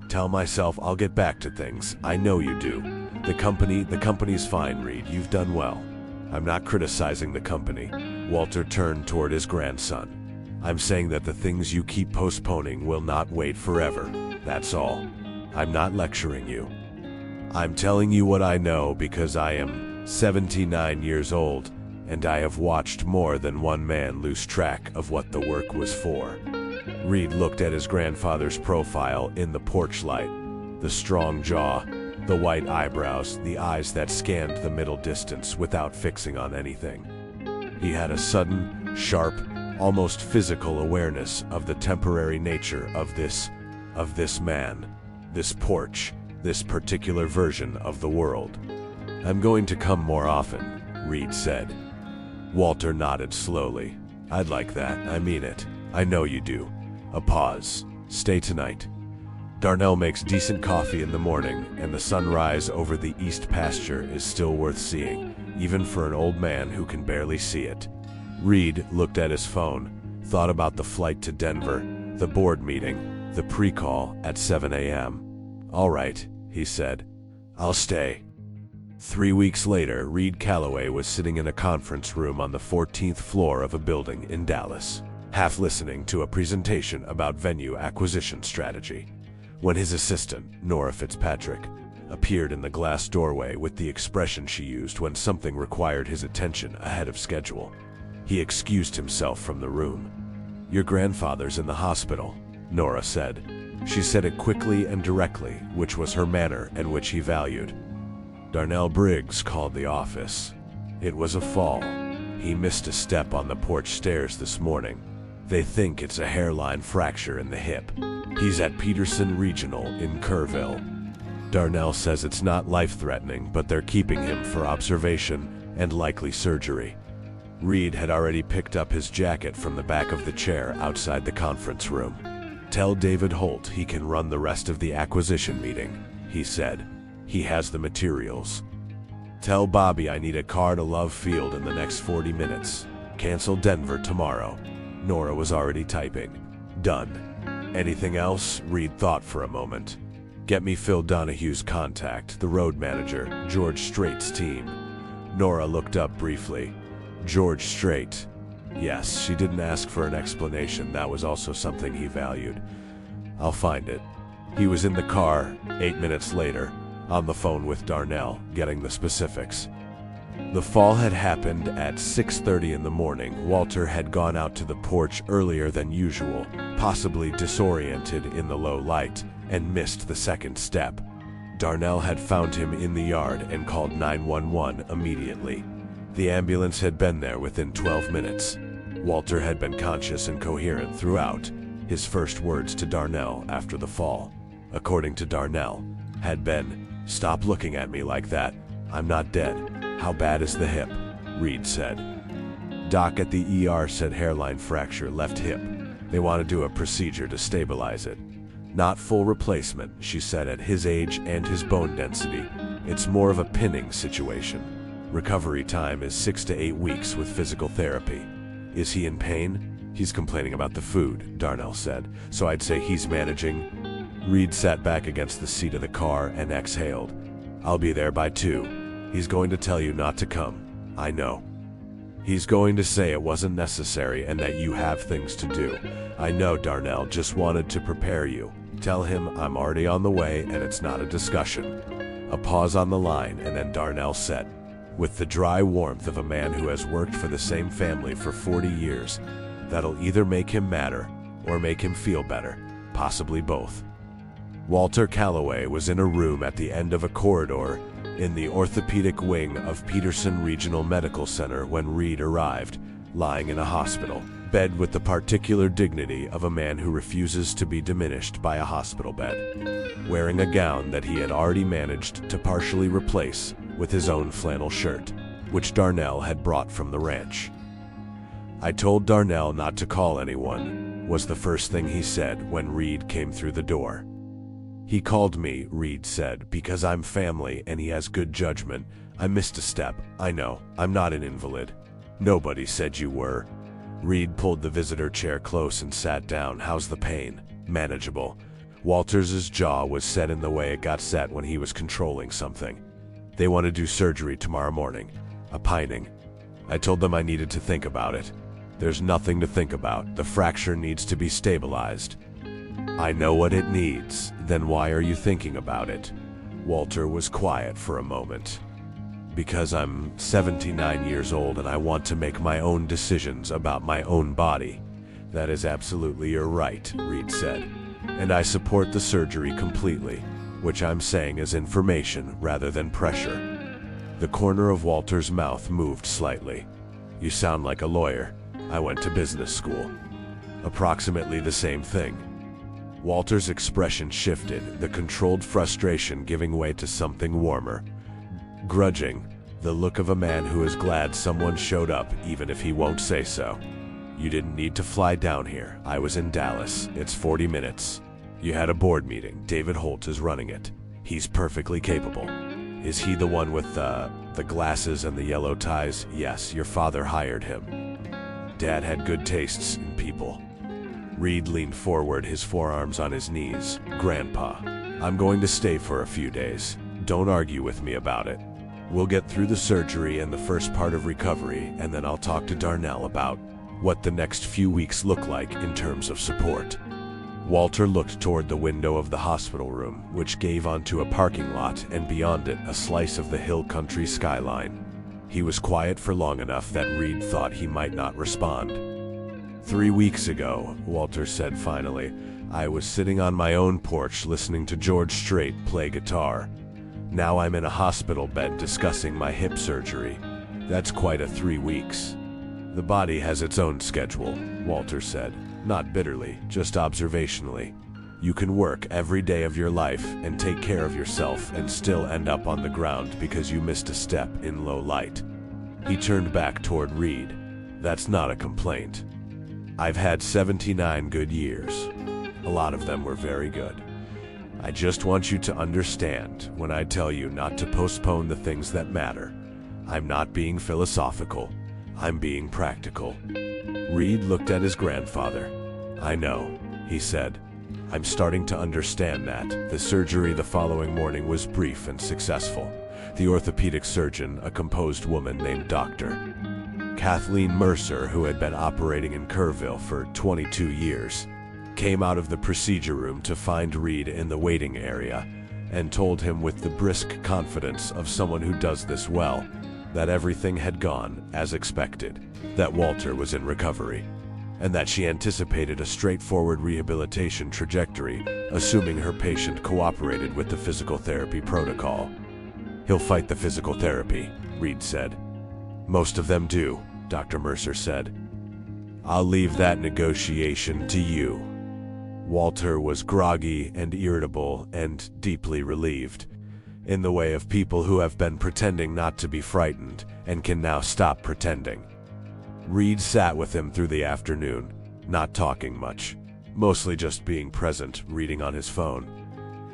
"Tell myself I'll get back to things. I know you do. The company's fine, Reed. You've done well." "I'm not criticizing the company." Walter turned toward his grandson. "I'm saying that the things you keep postponing will not wait forever. That's all. I'm not lecturing you. I'm telling you what I know because I am 79 years old, and I have watched more than one man lose track of what the work was for." Reed looked at his grandfather's profile in the porch light. The strong jaw, the white eyebrows, the eyes that scanned the middle distance without fixing on anything. He had a sudden, sharp, almost physical awareness of the temporary nature of this man, this porch, this particular version of the world. "I'm going to come more often," Reed said. Walter nodded slowly. "I'd like that. I mean it. I know you do." A pause. "Stay tonight. Darnell makes decent coffee in the morning, and the sunrise over the east pasture is still worth seeing, even for an old man who can barely see it." Reed looked at his phone, thought about the flight to Denver, the board meeting, the pre-call at 7 a.m. "All right," he said. "I'll stay." 3 weeks later, Reed Calloway was sitting in a conference room on the 14th floor of a building in Dallas, half listening to a presentation about venue acquisition strategy, when his assistant, Nora Fitzpatrick, appeared in the glass doorway with the expression she used when something required his attention ahead of schedule. He excused himself from the room. "Your grandfather's in the hospital," Nora said. She said it quickly and directly, which was her manner and which he valued. Darnell Briggs called the office. It was a fall. He missed a step on the porch stairs this morning. They think it's a hairline fracture in the hip. He's at Peterson Regional in Kerrville. Darnell says it's not life-threatening, but they're keeping him for observation and likely surgery. Reed had already picked up his jacket from the back of the chair outside the conference room. "Tell David Holt he can run the rest of the acquisition meeting," he said. "He has the materials. Tell Bobby I need a car to Love Field in the next 40 minutes. Cancel Denver tomorrow." Nora was already typing. "Done." "Anything else?" Reed thought for a moment. "Get me Phil Donahue's contact, the road manager, George Strait's team." Nora looked up briefly. "George Strait." Yes, she didn't ask for an explanation. That was also something he valued. "I'll find it." He was in the car, 8 minutes later, on the phone with Darnell, getting the specifics. The fall had happened at 6:30 in the morning. Walter had gone out to the porch earlier than usual, possibly disoriented in the low light, and missed the second step. Darnell had found him in the yard and called 911 immediately. The ambulance had been there within 12 minutes. Walter had been conscious and coherent throughout. His first words to Darnell after the fall, according to Darnell, had been, "Stop looking at me like that. I'm not dead." "How bad is the hip?" Reed said. "Doc at the ER said hairline fracture, left hip. They want to do a procedure to stabilize it. Not full replacement," she said. "At his age and his bone density, it's more of a pinning situation. Recovery time is 6 to 8 weeks with physical therapy." "Is he in pain?" "He's complaining about the food," Darnell said, "so I'd say he's managing." Reed sat back against the seat of the car and exhaled. "I'll be there by 2. He's going to tell you not to come. I know. He's going to say it wasn't necessary and that you have things to do. I know, Darnell just wanted to prepare you. Tell him I'm already on the way and it's not a discussion." A pause on the line, and then Darnell said, with the dry warmth of a man who has worked for the same family for 40 years, "That'll either make him madder or make him feel better, possibly both." Walter Calloway was in a room at the end of a corridor in the orthopedic wing of Peterson Regional Medical Center when Reed arrived, lying in a hospital bed with the particular dignity of a man who refuses to be diminished by a hospital bed, wearing a gown that he had already managed to partially replace with his own flannel shirt, which Darnell had brought from the ranch. "I told Darnell not to call anyone," was the first thing he said when Reed came through the door. "He called me," Reed said, "because I'm family and he has good judgment. I missed a step, I know. I'm not an invalid." "Nobody said you were." Reed pulled the visitor chair close and sat down. "How's the pain?" "Manageable." Walter's jaw was set in the way it got set when he was controlling something. "They want to do surgery tomorrow morning. A pining." I told them I needed to think about it. "There's nothing to think about. The fracture needs to be stabilized." "I know what it needs. Then why are you thinking about it?" Walter was quiet for a moment. "Because I'm 79 years old and I want to make my own decisions about my own body." "That is absolutely your right," Reed said. "And I support the surgery completely, which I'm saying is information rather than pressure." The corner of Walter's mouth moved slightly. "You sound like a lawyer." "I went to business school." "Approximately the same thing." Walter's expression shifted, the controlled frustration giving way to something warmer. Grudging, the look of a man who is glad someone showed up even if he won't say so. "You didn't need to fly down here. I was in Dallas. It's 40 minutes. You had a board meeting. David Holt is running it. He's perfectly capable." "Is he the one with the glasses and the yellow ties?" "Yes, your father hired him." "Dad had good tastes in people." Reed leaned forward, his forearms on his knees. "Grandpa, I'm going to stay for a few days. Don't argue with me about it. We'll get through the surgery and the first part of recovery, and then I'll talk to Darnell about what the next few weeks look like in terms of support." Walter looked toward the window of the hospital room, which gave onto a parking lot and beyond it a slice of the hill country skyline. He was quiet for long enough that Reed thought he might not respond. "3 weeks ago," Walter said finally, "I was sitting on my own porch listening to George Strait play guitar. Now I'm in a hospital bed discussing my hip surgery. That's quite a 3 weeks." "The body has its own schedule," Walter said, not bitterly, just observationally. "You can work every day of your life and take care of yourself and still end up on the ground because you missed a step in low light." He turned back toward Reed. "That's not a complaint. I've had 79 good years. A lot of them were very good. I just want you to understand when I tell you not to postpone the things that matter. I'm not being philosophical. I'm being practical." Reed looked at his grandfather. "I know," he said. "I'm starting to understand that." The surgery the following morning was brief and successful. The orthopedic surgeon, a composed woman named Dr. Kathleen Mercer, who had been operating in Kerrville for 22 years, came out of the procedure room to find Reed in the waiting area and told him with the brisk confidence of someone who does this well that everything had gone as expected, that Walter was in recovery, and that she anticipated a straightforward rehabilitation trajectory, assuming her patient cooperated with the physical therapy protocol. "He'll fight the physical therapy," Reed said. "Most of them do," Dr. Mercer said. "I'll leave that negotiation to you." Walter was groggy and irritable and deeply relieved, in the way of people who have been pretending not to be frightened and can now stop pretending. Reed sat with him through the afternoon, not talking much, mostly just being present, reading on his phone,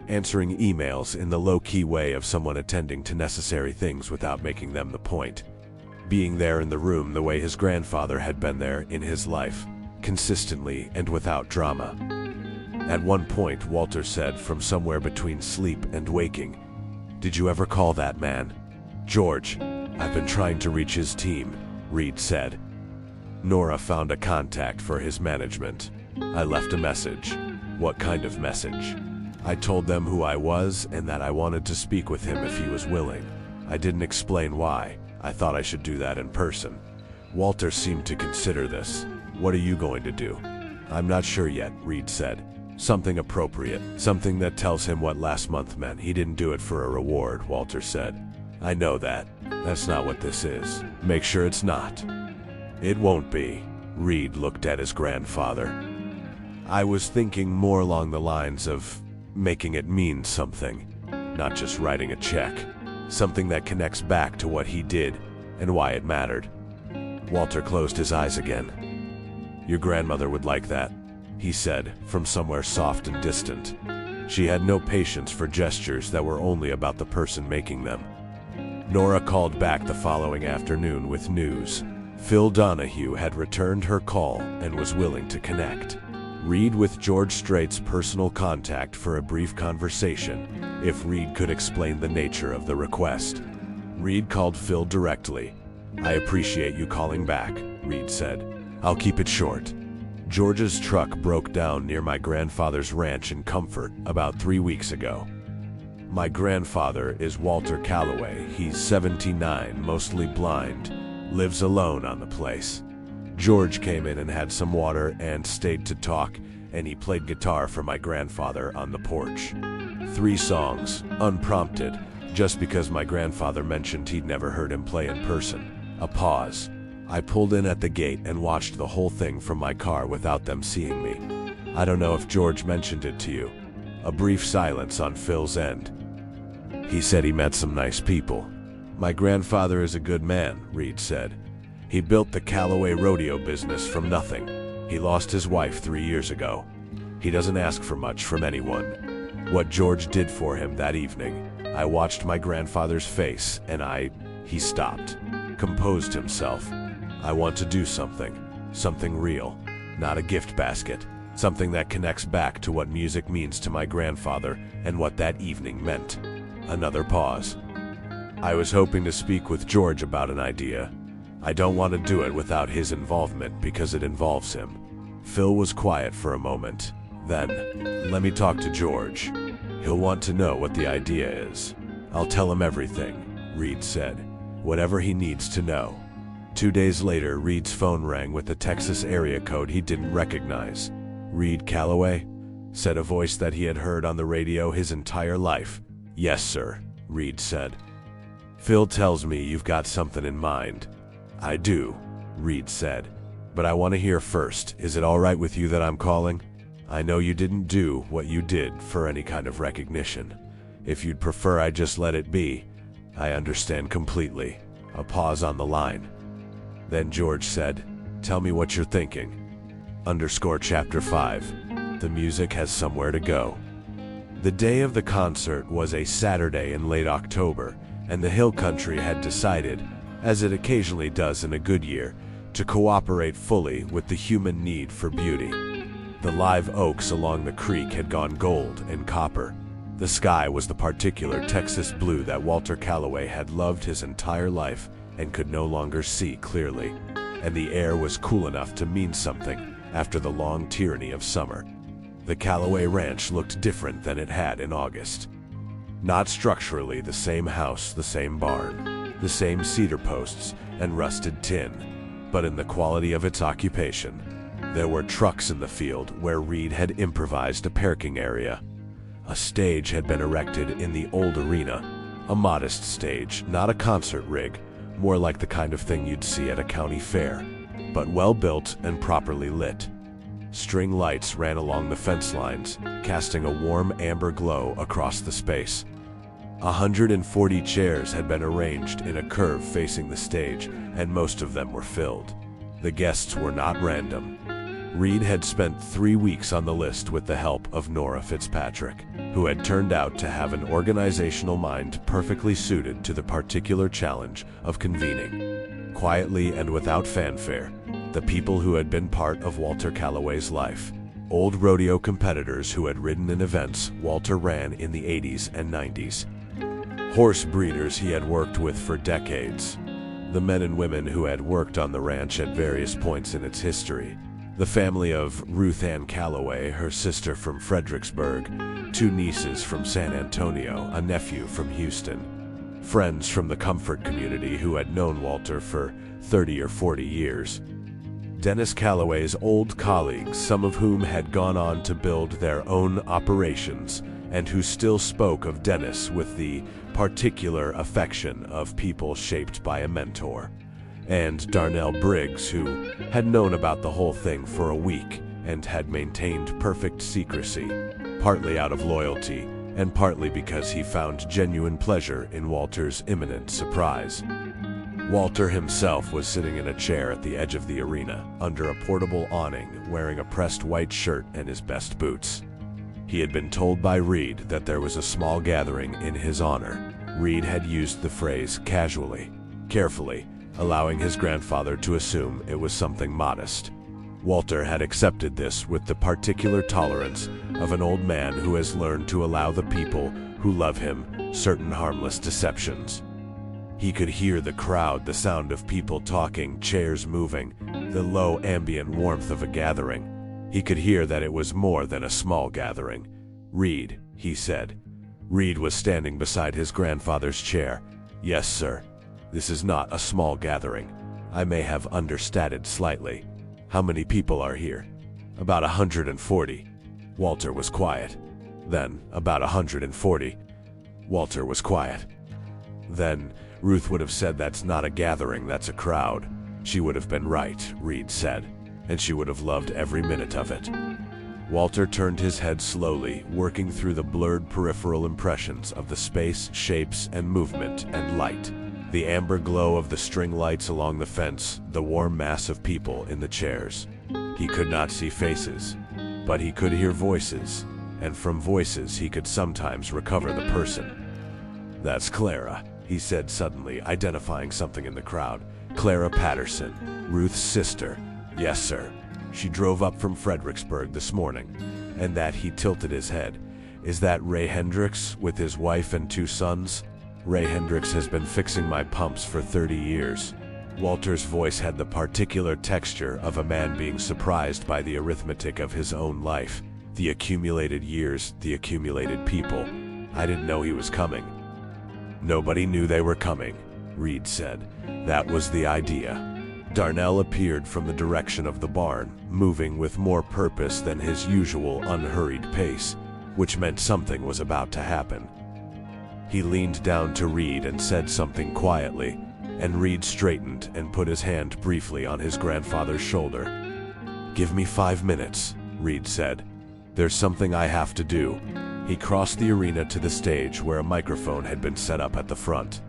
answering emails in the low-key way of someone attending to necessary things without making them the point, being there in the room the way his grandfather had been there in his life, consistently and without drama. At one point, Walter said, from somewhere between sleep and waking, "Did you ever call that man?" "George. I've been trying to reach his team," Reed said. "Nora found a contact for his management. I left a message." "What kind of message?" "I told them who I was and that I wanted to speak with him if he was willing. I didn't explain why. I thought I should do that in person." Walter seemed to consider this. "What are you going to do?" "I'm not sure yet," Reed said. Something appropriate, something that tells him what last month meant. He didn't do it for a reward, Walter said. I know that. That's not what this is. Make sure it's not. It won't be. Reed looked at his grandfather. I was thinking more along the lines of making it mean something, not just writing a check. Something that connects back to what he did and why it mattered. Walter closed his eyes again. Your grandmother would like that, he said, from somewhere soft and distant. She had no patience for gestures that were only about the person making them. Nora called back the following afternoon with news. Phil Donahue had returned her call and was willing to connect. Reed with George Strait's personal contact for a brief conversation, if Reed could explain the nature of the request. Reed called Phil directly. I appreciate you calling back, Reed said. I'll keep it short. George's truck broke down near my grandfather's ranch in Comfort about 3 weeks ago. My grandfather is Walter Calloway. He's 79, mostly blind, lives alone on the place. George came in and had some water and stayed to talk, and he played guitar for my grandfather on the porch. 3 songs, unprompted, just because my grandfather mentioned he'd never heard him play in person. A pause. I pulled in at the gate and watched the whole thing from my car without them seeing me. I don't know if George mentioned it to you. A brief silence on Phil's end. He said he met some nice people. My grandfather is a good man, Reed said. He built the Calloway rodeo business from nothing. He lost his wife 3 years ago. He doesn't ask for much from anyone. What George did for him that evening, I watched my grandfather's face and he stopped, composed himself. I want to do something real, not a gift basket, something that connects back to what music means to my grandfather and what that evening meant. Another pause. I was hoping to speak with George about an idea. I don't want to do it without his involvement because it involves him. Phil was quiet for a moment. Then, let me talk to George. He'll want to know what the idea is. I'll tell him everything, Reed said. Whatever he needs to know. 2 days later, Reed's phone rang with a Texas area code he didn't recognize. Reed Calloway? Said a voice that he had heard on the radio his entire life. Yes, sir, Reed said. Phil tells me you've got something in mind. I do, Reed said. But I want to hear first. Is it all right with you that I'm calling? I know you didn't do what you did for any kind of recognition. If you'd prefer I just let it be, I understand completely. A pause on the line. Then George said, tell me what you're thinking. Chapter 5. The music has somewhere to go. The day of the concert was a Saturday in late October, and the Hill Country had decided, as it occasionally does in a good year, to cooperate fully with the human need for beauty. The live oaks along the creek had gone gold and copper. The sky was the particular Texas blue that Walter Calloway had loved his entire life and could no longer see clearly. And the air was cool enough to mean something after the long tyranny of summer. The Calloway Ranch looked different than it had in August. Not structurally the same house, the same barn, the same cedar posts and rusted tin, but in the quality of its occupation. There were trucks in the field where Reed had improvised a parking area. A stage had been erected in the old arena, a modest stage, not a concert rig, more like the kind of thing you'd see at a county fair, but well built and properly lit. String lights ran along the fence lines, casting a warm amber glow across the space. 140 chairs had been arranged in a curve facing the stage, and most of them were filled. The guests were not random. Reed had spent 3 weeks on the list with the help of Nora Fitzpatrick, who had turned out to have an organizational mind perfectly suited to the particular challenge of convening, quietly and without fanfare, the people who had been part of Walter Calloway's life. Old rodeo competitors who had ridden in events Walter ran in the 80s and 90s. Horse breeders he had worked with for decades. The men and women who had worked on the ranch at various points in its history. The family of Ruth Ann Calloway, her sister from Fredericksburg, 2 nieces from San Antonio, a nephew from Houston. Friends from the Comfort community who had known Walter for 30 or 40 years. Dennis Calloway's old colleagues, some of whom had gone on to build their own operations, and who still spoke of Dennis with the particular affection of people shaped by a mentor. And Darnell Briggs, who had known about the whole thing for a week and had maintained perfect secrecy, partly out of loyalty and partly because he found genuine pleasure in Walter's imminent surprise. Walter himself was sitting in a chair at the edge of the arena, under a portable awning, wearing a pressed white shirt and his best boots. He had been told by Reed that there was a small gathering in his honor. Reed had used the phrase casually, carefully, allowing his grandfather to assume it was something modest. Walter had accepted this with the particular tolerance of an old man who has learned to allow the people who love him certain harmless deceptions. He could hear the crowd, the sound of people talking, chairs moving, the low ambient warmth of a gathering. He could hear that it was more than a small gathering. "Reed," he said. Reed was standing beside his grandfather's chair. "Yes, sir. This is not a small gathering. I may have understated slightly. How many people are here?" "About 140. Walter was quiet. "Then, about 140. Walter was quiet. "Then, Ruth would have said that's not a gathering, that's a crowd." "She would have been right," Reed said, "and she would have loved every minute of it." Walter turned his head slowly, working through the blurred peripheral impressions of the space, shapes, and movement and light. The amber glow of the string lights along the fence, the warm mass of people in the chairs. He could not see faces, but he could hear voices, and from voices he could sometimes recover the person. "That's Clara," he said suddenly, identifying something in the crowd. "Clara Patterson, Ruth's sister." "Yes, sir. She drove up from Fredericksburg this morning." And that he tilted his head. "Is that Ray Hendricks with his wife and 2 sons?" "Ray Hendricks has been fixing my pumps for 30 years. Walter's voice had the particular texture of a man being surprised by the arithmetic of his own life. The accumulated years, the accumulated people. "I didn't know he was coming." "Nobody knew they were coming," Reed said. "That was the idea." Darnell appeared from the direction of the barn, moving with more purpose than his usual unhurried pace, which meant something was about to happen. He leaned down to Reed and said something quietly, and Reed straightened and put his hand briefly on his grandfather's shoulder. "Give me 5 minutes," Reed said. "There's something I have to do." He crossed the arena to the stage where a microphone had been set up at the front.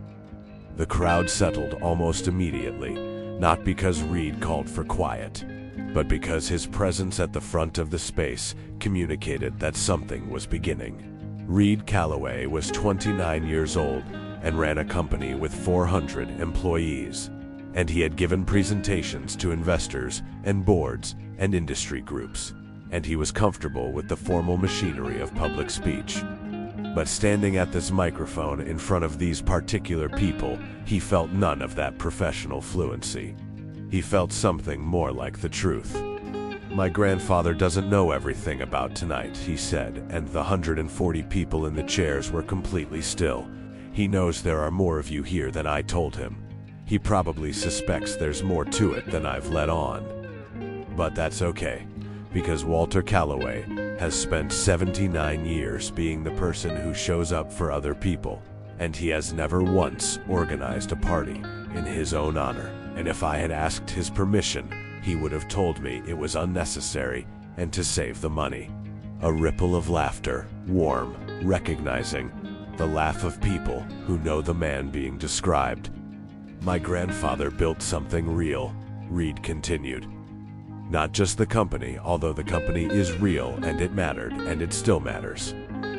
The crowd settled almost immediately, not because Reed called for quiet, but because his presence at the front of the space communicated that something was beginning. Reed Calloway was 29 years old and ran a company with 400 employees, and he had given presentations to investors and boards and industry groups, and he was comfortable with the formal machinery of public speech. But standing at this microphone in front of these particular people, he felt none of that professional fluency. He felt something more like the truth. "My grandfather doesn't know everything about tonight," he said, and the 140 people in the chairs were completely still. "He knows there are more of you here than I told him. He probably suspects there's more to it than I've let on. But that's okay, because Walter Calloway has spent 79 years being the person who shows up for other people, and he has never once organized a party in his own honor. And if I had asked his permission, he would have told me it was unnecessary and to save the money." A ripple of laughter, warm, recognizing, the laugh of people who know the man being described. "My grandfather built something real," Reed continued. "Not just the company, although the company is real and it mattered and it still matters.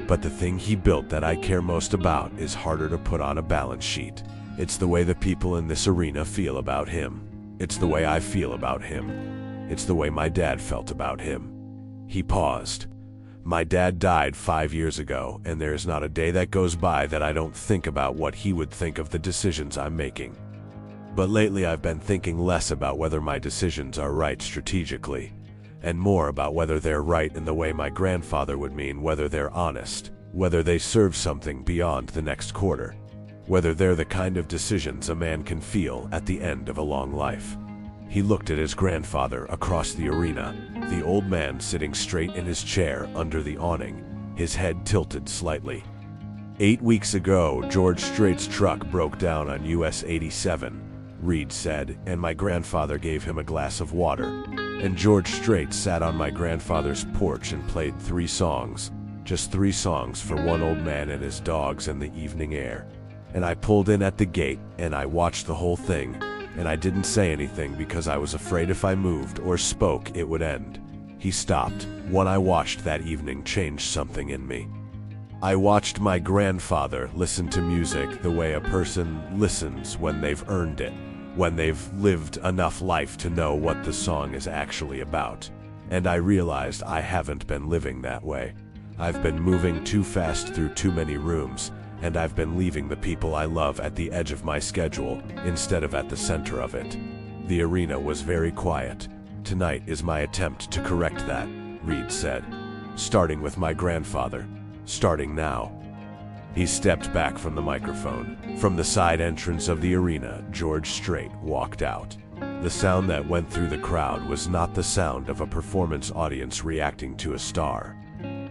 But the thing he built that I care most about is harder to put on a balance sheet. It's the way the people in this arena feel about him. It's the way I feel about him. It's the way my dad felt about him." He paused. "My dad died 5 years ago, and there is not a day that goes by that I don't think about what he would think of the decisions I'm making. But lately I've been thinking less about whether my decisions are right strategically, and more about whether they're right in the way my grandfather would mean, whether they're honest, whether they serve something beyond the next quarter, whether they're the kind of decisions a man can feel at the end of a long life." He looked at his grandfather across the arena, the old man sitting straight in his chair under the awning, his head tilted slightly. 8 weeks ago, George Strait's truck broke down on US 87, Reed said, and my grandfather gave him a glass of water. And George Strait sat on my grandfather's porch and played 3 songs, just 3 songs for one old man and his dogs in the evening air. And I pulled in at the gate and I watched the whole thing, and I didn't say anything because I was afraid if I moved or spoke it would end. He stopped. What I watched that evening changed something in me. I watched my grandfather listen to music the way a person listens when they've earned it, when they've lived enough life to know what the song is actually about. And I realized I haven't been living that way. I've been moving too fast through too many rooms, and I've been leaving the people I love at the edge of my schedule instead of at the center of it. The arena was very quiet. Tonight is my attempt to correct that, Reed said. Starting with my grandfather. Starting now. He stepped back from the microphone. From the side entrance of the arena, George Strait walked out. The sound that went through the crowd was not the sound of a performance audience reacting to a star.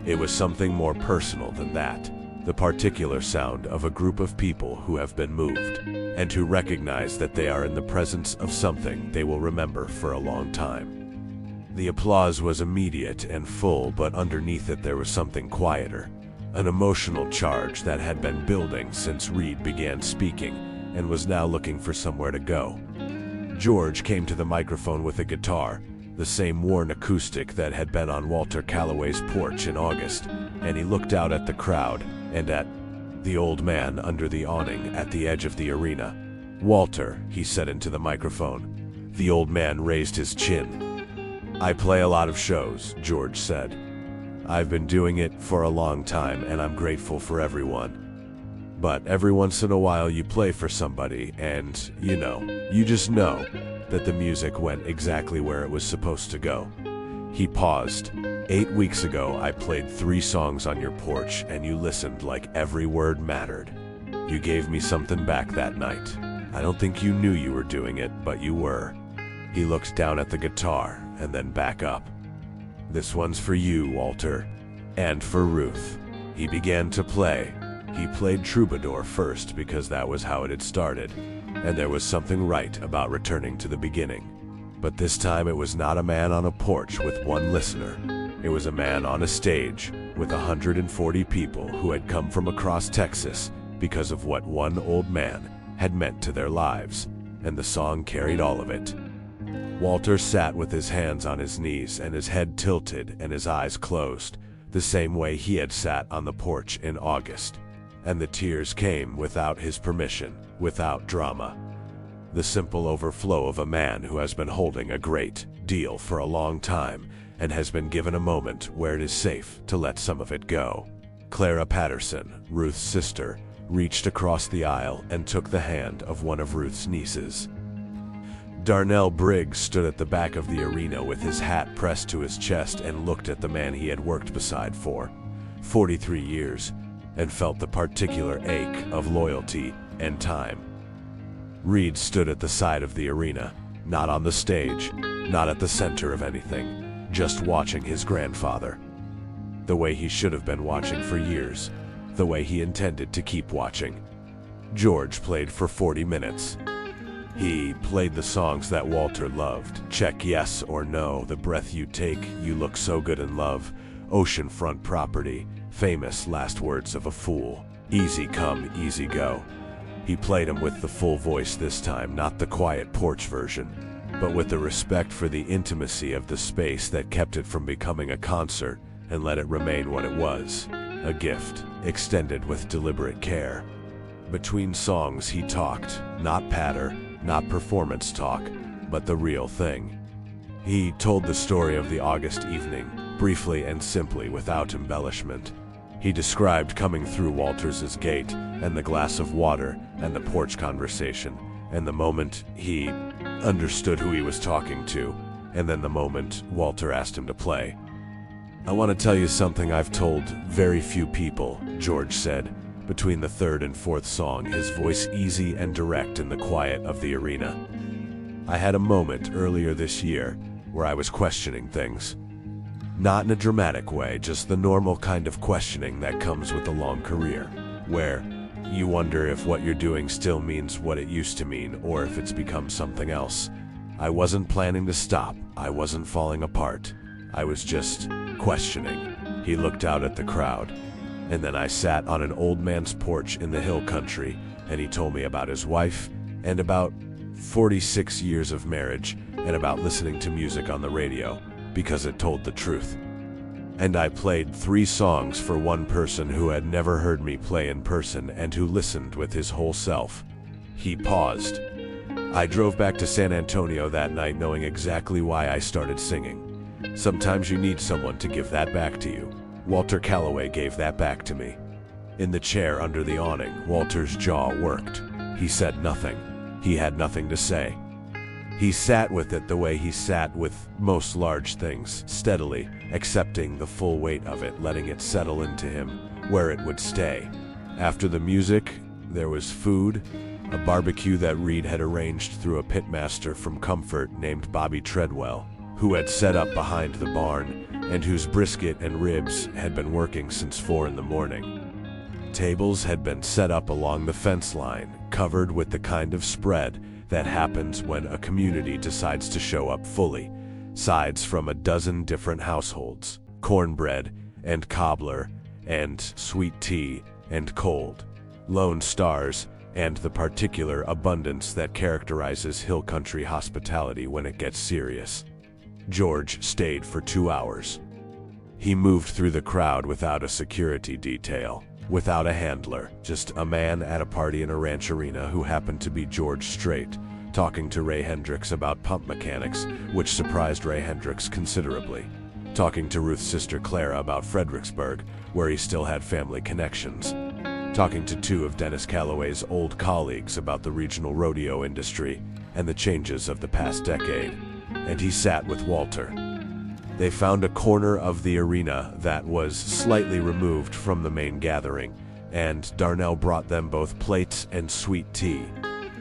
It was something more personal than that. The particular sound of a group of people who have been moved, and who recognize that they are in the presence of something they will remember for a long time. The applause was immediate and full, but underneath it there was something quieter. An emotional charge that had been building since Reed began speaking and was now looking for somewhere to go. George came to the microphone with a guitar, the same worn acoustic that had been on Walter Calloway's porch in August, and he looked out at the crowd and at the old man under the awning at the edge of the arena. "Walter," he said into the microphone. The old man raised his chin. "I play a lot of shows," George said. "I've been doing it for a long time and I'm grateful for everyone. But every once in a while you play for somebody and, you just know that the music went exactly where it was supposed to go." He paused. 8 weeks ago, I played 3 songs on your porch and you listened like every word mattered. You gave me something back that night. I don't think you knew you were doing it, but you were." He looked down at the guitar and then back up. "This one's for you, Walter, and for Ruth." He began to play. He played Troubadour first because that was how it had started, and there was something right about returning to the beginning. But this time it was not a man on a porch with one listener. It was a man on a stage with 140 people who had come from across Texas because of what one old man had meant to their lives, and the song carried all of it. Walter sat with his hands on his knees and his head tilted and his eyes closed, the same way he had sat on the porch in August. And the tears came without his permission, without drama. The simple overflow of a man who has been holding a great deal for a long time and has been given a moment where it is safe to let some of it go. Clara Patterson, Ruth's sister, reached across the aisle and took the hand of one of Ruth's nieces. Darnell Briggs stood at the back of the arena with his hat pressed to his chest and looked at the man he had worked beside for 43 years and felt the particular ache of loyalty and time. Reed stood at the side of the arena, not on the stage, not at the center of anything, just watching his grandfather. The way he should have been watching for years, the way he intended to keep watching. George played for 40 minutes. He played the songs that Walter loved. Check Yes or No, The Breath You Take, You Look So Good in Love, Oceanfront Property, Famous Last Words of a Fool, Easy Come, Easy Go. He played them with the full voice this time, not the quiet porch version, but with the respect for the intimacy of the space that kept it from becoming a concert and let it remain what it was, a gift, extended with deliberate care. Between songs he talked, not patter, not performance talk, but the real thing. He told the story of the August evening, briefly and simply without embellishment. He described coming through Walter's gate, and the glass of water, and the porch conversation, and the moment he understood who he was talking to, and then the moment Walter asked him to play. "I want to tell you something I've told very few people," George said, between the third and fourth song, his voice easy and direct in the quiet of the arena. I had a moment earlier this year where I was questioning things. Not in a dramatic way, just the normal kind of questioning that comes with a long career, where you wonder if what you're doing still means what it used to mean, or if it's become something else. I wasn't planning to stop. I wasn't falling apart. I was just questioning. He looked out at the crowd, and then I sat on an old man's porch in the hill country, and he told me about his wife, and about 46 years of marriage, and about listening to music on the radio, because it told the truth. And I played 3 songs for one person who had never heard me play in person and who listened with his whole self. He paused. I drove back to San Antonio that night knowing exactly why I started singing. Sometimes you need someone to give that back to you. Walter Calloway gave that back to me. In the chair under the awning, Walter's jaw worked. He said nothing. He had nothing to say. He sat with it the way he sat with most large things, steadily, accepting the full weight of it, letting it settle into him, where it would stay. After the music, there was food, a barbecue that Reed had arranged through a pitmaster from Comfort named Bobby Treadwell, who had set up behind the barn, and whose brisket and ribs had been working since 4 in the morning. Tables had been set up along the fence line, covered with the kind of spread that happens when a community decides to show up fully. Sides from a dozen different households, cornbread and cobbler and sweet tea and cold, Lone Stars, and the particular abundance that characterizes hill country hospitality when it gets serious. George stayed for 2 hours. He moved through the crowd without a security detail, without a handler, just a man at a party in a ranch arena who happened to be George Strait, talking to Ray Hendricks about pump mechanics, which surprised Ray Hendricks considerably. Talking to Ruth's sister Clara about Fredericksburg, where he still had family connections. Talking to 2 of Dennis Calloway's old colleagues about the regional rodeo industry and the changes of the past decade. And he sat with Walter. They found a corner of the arena that was slightly removed from the main gathering, and Darnell brought them both plates and sweet tea.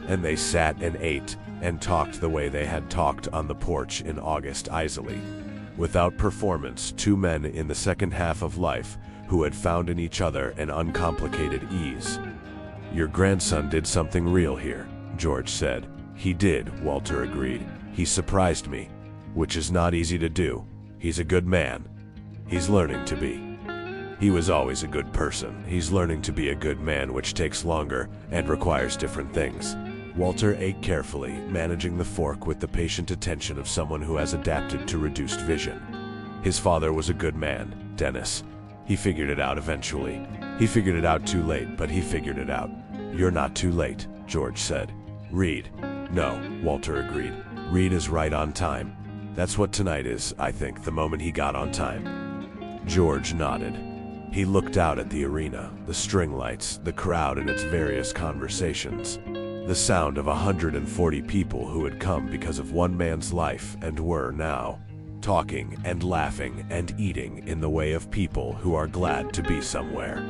And they sat and ate and talked the way they had talked on the porch in August Isley. Without performance, 2 men in the second half of life who had found in each other an uncomplicated ease. "Your grandson did something real here," George said. "He did," Walter agreed. "He surprised me, which is not easy to do. He's a good man. He's learning to be. He was always a good person. He's learning to be a good man, which takes longer and requires different things." Walter ate carefully, managing the fork with the patient attention of someone who has adapted to reduced vision. His father was a good man, Dennis. He figured it out eventually. He figured it out too late, but he figured it out. "You're not too late," George said. "Reed." "No," Walter agreed. "Reed is right on time. That's what tonight is, I think, the moment he got on time." George nodded. He looked out at the arena, the string lights, the crowd and its various conversations. The sound of 140 people who had come because of one man's life and were now talking and laughing and eating in the way of people who are glad to be somewhere.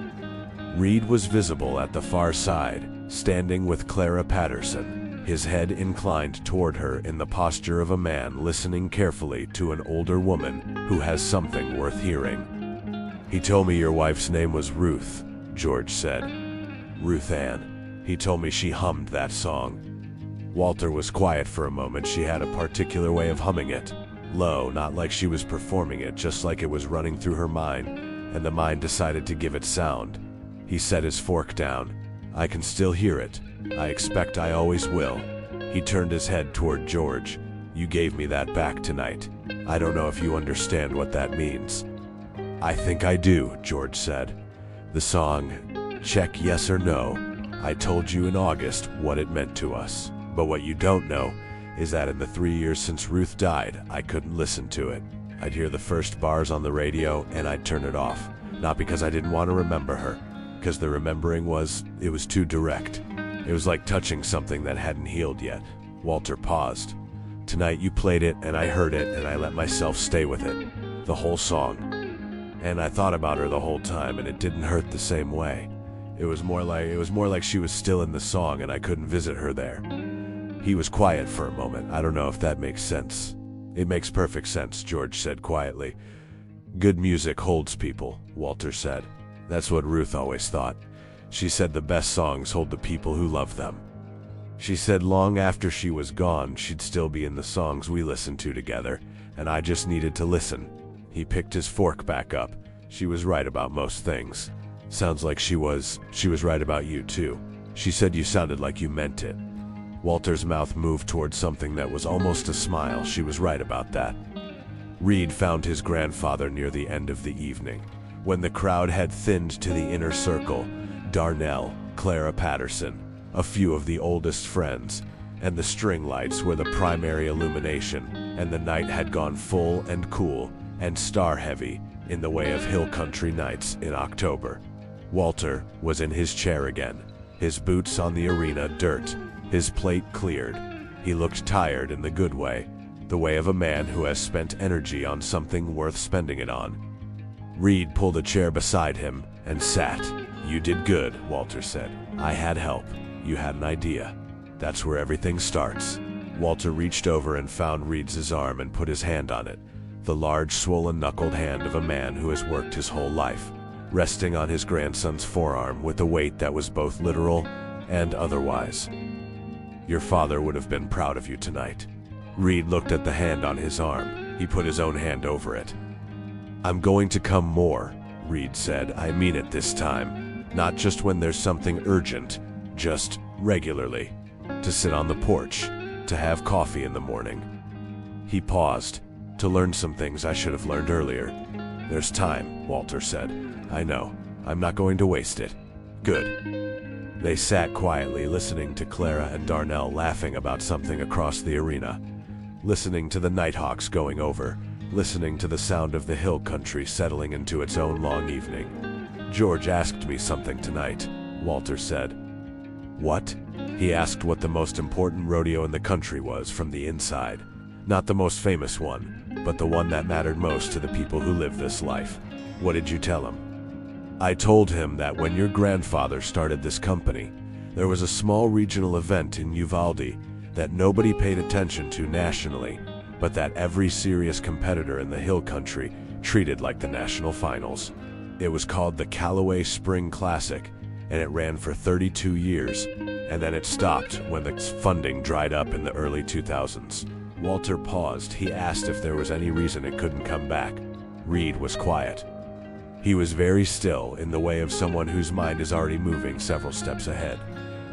Reed was visible at the far side, standing with Clara Patterson, his head inclined toward her in the posture of a man listening carefully to an older woman who has something worth hearing. "He told me your wife's name was Ruth," George said. "Ruth Ann. He told me she hummed that song." Walter was quiet for a moment. She had a particular way of humming it. Low, not like she was performing it, just like it was running through her mind, and the mind decided to give it sound. He set his fork down. "I can still hear it. I expect I always will." He turned his head toward George. "You gave me that back tonight. I don't know if you understand what that means." "I think I do," George said. "The song, Check Yes or No, I told you in August what it meant to us. But what you don't know is that in the 3 years since Ruth died, I couldn't listen to it. I'd hear the first bars on the radio and I'd turn it off. Not because I didn't want to remember her, because the remembering was too direct. It was like touching something that hadn't healed yet." Walter paused. "Tonight you played it and I heard it and I let myself stay with it. The whole song. And I thought about her the whole time and it didn't hurt the same way. It was more like she was still in the song and I couldn't visit her there. He was quiet for a moment. I don't know if that makes sense. It makes perfect sense, George said quietly. Good music holds people, Walter said. That's what Ruth always thought. She said the best songs hold the people who love them. She said long after she was gone, she'd still be in the songs we listened to together, and I just needed to listen. He picked his fork back up. She was right about most things. Sounds like she was right about you too. She said you sounded like you meant it. Walter's mouth moved towards something that was almost a smile. She was right about that. Reed found his grandfather near the end of the evening. When the crowd had thinned to the inner circle, Darnell, Clara Patterson, a few of the oldest friends, and the string lights were the primary illumination, and the night had gone full and cool and star-heavy in the way of hill country nights in October. Walter was in his chair again, his boots on the arena dirt, his plate cleared. He looked tired in the good way, the way of a man who has spent energy on something worth spending it on. Reed pulled a chair beside him and sat. You did good, Walter said. I had help. You had an idea. That's where everything starts. Walter reached over and found Reed's arm and put his hand on it, the large, swollen, knuckled hand of a man who has worked his whole life, resting on his grandson's forearm with a weight that was both literal and otherwise. Your father would have been proud of you tonight. Reed looked at the hand on his arm. He put his own hand over it. I'm going to come more, Reed said. I mean it this time. Not just when there's something urgent, just regularly. To sit on the porch, to have coffee in the morning. He paused. To learn some things I should have learned earlier. There's time, Walter said. I know. I'm not going to waste it. Good. They sat quietly, listening to Clara and Darnell laughing about something across the arena, listening to the Nighthawks going over, listening to the sound of the hill country settling into its own long evening. George asked me something tonight, Walter said. What? He asked what the most important rodeo in the country was from the inside. Not the most famous one, but the one that mattered most to the people who live this life. What did you tell him? I told him that when your grandfather started this company, there was a small regional event in Uvalde that nobody paid attention to nationally, but that every serious competitor in the hill country treated like the national finals. It was called the Callaway Spring Classic, and it ran for 32 years, and then it stopped when the funding dried up in the early 2000s. Walter paused. He asked if there was any reason it couldn't come back. Reed was quiet. He was very still, in the way of someone whose mind is already moving several steps ahead.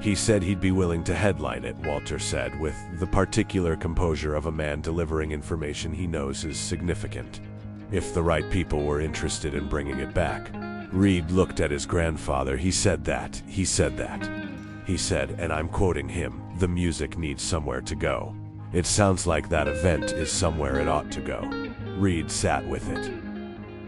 He said he'd be willing to headline it, Walter said, with the particular composure of a man delivering information he knows is significant. If the right people were interested in bringing it back. Reed looked at his grandfather. He said, He said, and I'm quoting him, the music needs somewhere to go. It sounds like that event is somewhere it ought to go. Reed sat with it.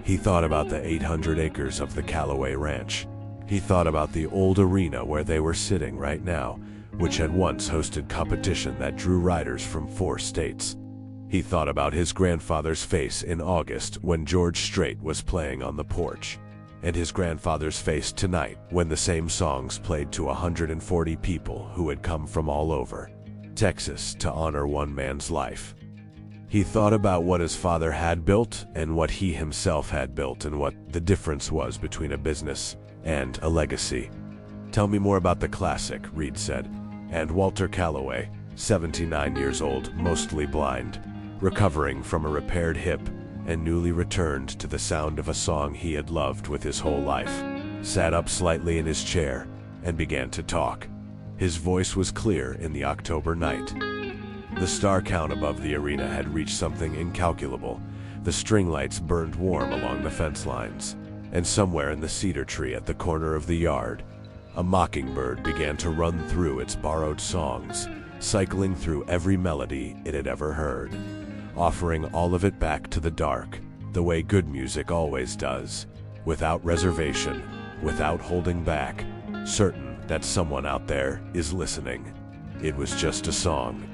He thought about the 800 acres of the Callaway Ranch. He thought about the old arena where they were sitting right now, which had once hosted competition that drew riders from 4 states. He thought about his grandfather's face in August when George Strait was playing on the porch, and his grandfather's face tonight when the same songs played to 140 people who had come from all over Texas to honor one man's life. He thought about what his father had built and what he himself had built and what the difference was between a business and a legacy. Tell me more about the classic, Reed said. And Walter Callaway, 79 years old, mostly blind, recovering from a repaired hip and newly returned to the sound of a song he had loved with his whole life, sat up slightly in his chair and began to talk. His voice was clear in the October night. The star count above the arena had reached something incalculable. The string lights burned warm along the fence lines, and somewhere in the cedar tree at the corner of the yard, a mockingbird began to run through its borrowed songs, cycling through every melody it had ever heard, offering all of it back to the dark, the way good music always does, without reservation, without holding back, certain that someone out there is listening. It was just a song,